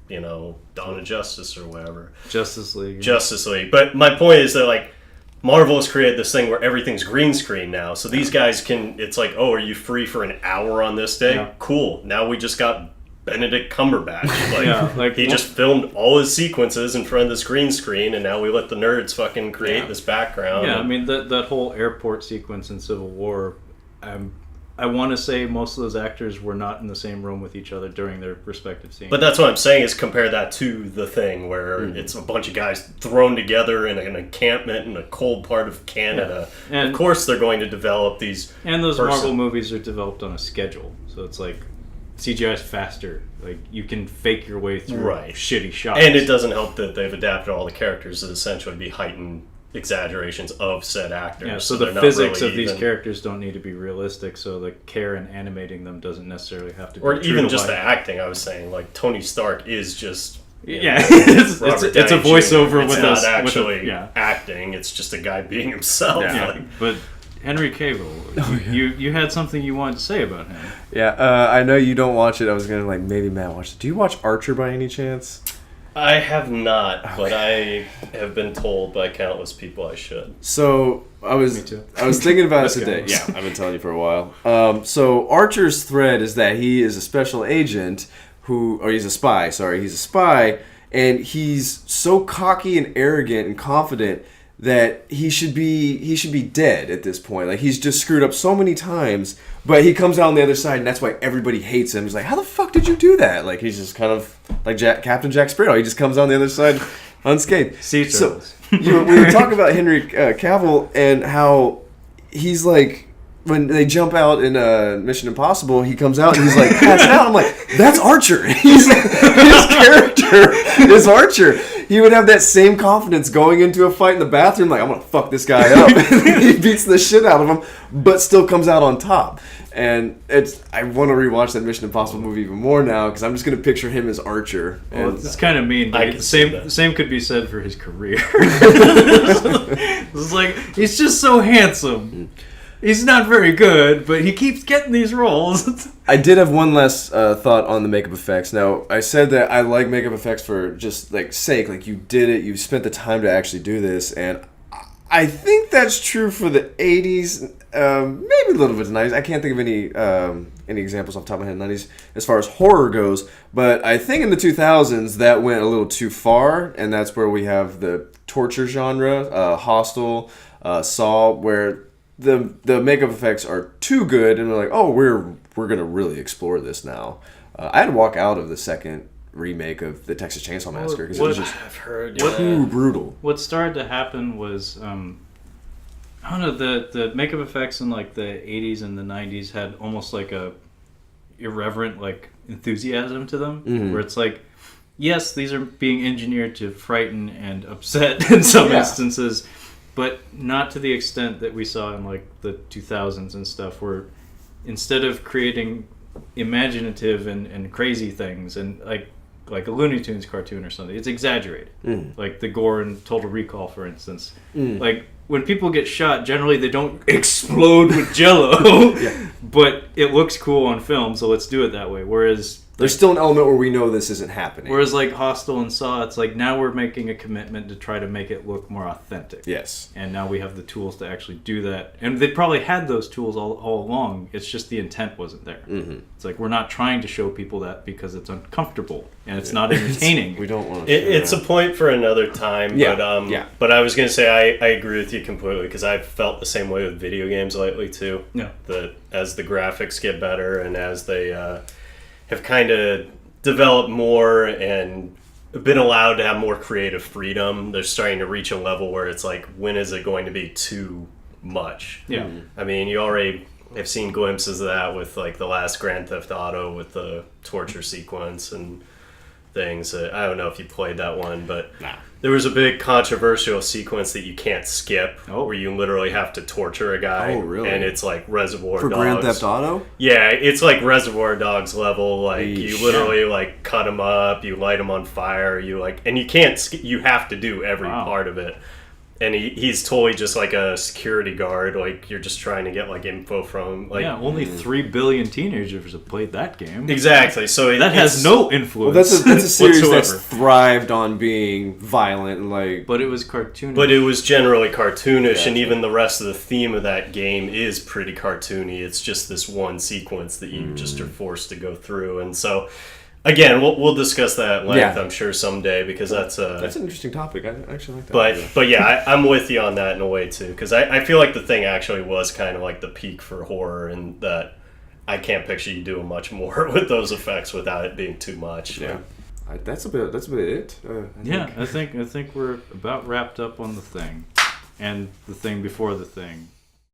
Dawn of Justice or whatever. Justice League. Justice League. But my point is that like Marvel has created this thing where everything's green screen now. So these guys it's like, oh, are you free for an hour on this day? Yeah. Cool. Now we just got Benedict Cumberbatch. He just filmed all his sequences in front of this green screen, and now we let the nerds fucking create this background. Yeah, I mean, that whole airport sequence in Civil War, I want to say most of those actors were not in the same room with each other during their respective scenes. But that's what I'm saying is compare that to The Thing, where it's a bunch of guys thrown together in an encampment in a cold part of Canada. Yeah. And of course they're going to develop these... And those Marvel movies are developed on a schedule. So it's like, CGI is faster. Like, you can fake your way through shitty shots. And it doesn't help that they've adapted all the characters to essentially be heightened exaggerations of said actors. Yeah, so the physics of these characters don't need to be realistic, so the care in animating them doesn't necessarily have to be or even just the acting. I was saying, like, Tony Stark is just it's a voiceover with us. It's not actually acting, it's just a guy being himself. Yeah. But Henry Cavill, you had something you wanted to say about him. Yeah, I know you don't watch it. I was going to, maybe Matt watch it. Do you watch Archer by any chance? I have not, but I have been told by countless people I should. So I was thinking about it today. Yeah, I've been telling you for a while. So Archer's thread is that he is a special agent he's a spy. Sorry, he's a spy, and he's so cocky and arrogant and confident that he should be dead at this point. Like, he's just screwed up so many times, but he comes out on the other side, and that's why everybody hates him. He's like, how the fuck did you do that? Like, he's just kind of like Captain Jack Sparrow. He just comes out on the other side unscathed. So we were talking about Henry Cavill and how he's like, when they jump out in Mission Impossible, he comes out and he's like passed out. I'm like, that's Archer. His character is Archer. He would have that same confidence going into a fight in the bathroom, like, I'm gonna fuck this guy up. He beats the shit out of him, but still comes out on top. And I want to rewatch that Mission Impossible movie even more now, because I'm just gonna picture him as Archer. Well, it's kind of mean. But the same could be said for his career. It's like, he's just so handsome. He's not very good, but he keeps getting these roles. I did have one last thought on the makeup effects. Now, I said that I like makeup effects for just, sake. Like, you did it. You spent the time to actually do this. And I think that's true for the 80s. Maybe a little bit of the 90s. I can't think of any examples off the top of my head in the 90s as far as horror goes. But I think in the 2000s, that went a little too far. And that's where we have the torture genre, Hostel, Saw, where the makeup effects are too good, and they're like, oh, we're gonna really explore this now. I had to walk out of the second remake of the Texas Chainsaw Massacre because it was just too brutal. What started to happen was, I don't know, the makeup effects in the 80s and the 90s had almost like a irreverent enthusiasm to them, where it's like, yes, these are being engineered to frighten and upset in some instances. But not to the extent that we saw in the 2000s and stuff, where instead of creating imaginative and crazy things and like a Looney Tunes cartoon or something, it's exaggerated. Like the gore in Total Recall, for instance. Like, when people get shot, generally they don't explode with jello, but it looks cool on film, so let's do it that way. Whereas there's still an element where we know this isn't happening. Whereas Hostel and Saw, it's like, now we're making a commitment to try to make it look more authentic. Yes. And now we have the tools to actually do that. And they probably had those tools all along. It's just the intent wasn't there. It's like, we're not trying to show people that because it's uncomfortable and it's not entertaining. We don't want to. It's a point for another time. Yeah. But I was going to say I agree with you completely, because I've felt the same way with video games lately too. Yeah. That as the graphics get better and as they have kind of developed more and been allowed to have more creative freedom, they're starting to reach a level where it's like, when is it going to be too much? Yeah. I mean, you already have seen glimpses of that with the last Grand Theft Auto with the torture sequence and things. I don't know if you played that one, but there was a big controversial sequence that you can't skip, where you literally have to torture a guy. Oh, really? And it's like Reservoir Dogs. For Grand Theft Auto? Yeah, it's like Reservoir Dogs level. Eesh. You literally cut them up, you light them on fire, and you can't you have to do every part of it. and he's totally just like a security guard. Like you're just trying to get like info from like only 3 billion teenagers have played that game. exactly. So That has no influence. Well, that's a series whatsoever. that's thrived on being violent and like. But it was cartoonish. But it was generally cartoonish, Gotcha. and even the rest of the theme of that game is pretty cartoony. It's just this one sequence that you just are forced to go through, and so. Again, we'll discuss that at length, Yeah. I'm sure, someday, because that's That's an interesting topic. I actually like that. But yeah, I'm with you on that in a way too, because I feel like the thing actually was kind of like the peak for horror, and that I can't picture you doing much more with those effects without it being too much. Yeah, that's a bit it. I think we're about wrapped up on The Thing, and The Thing before The Thing.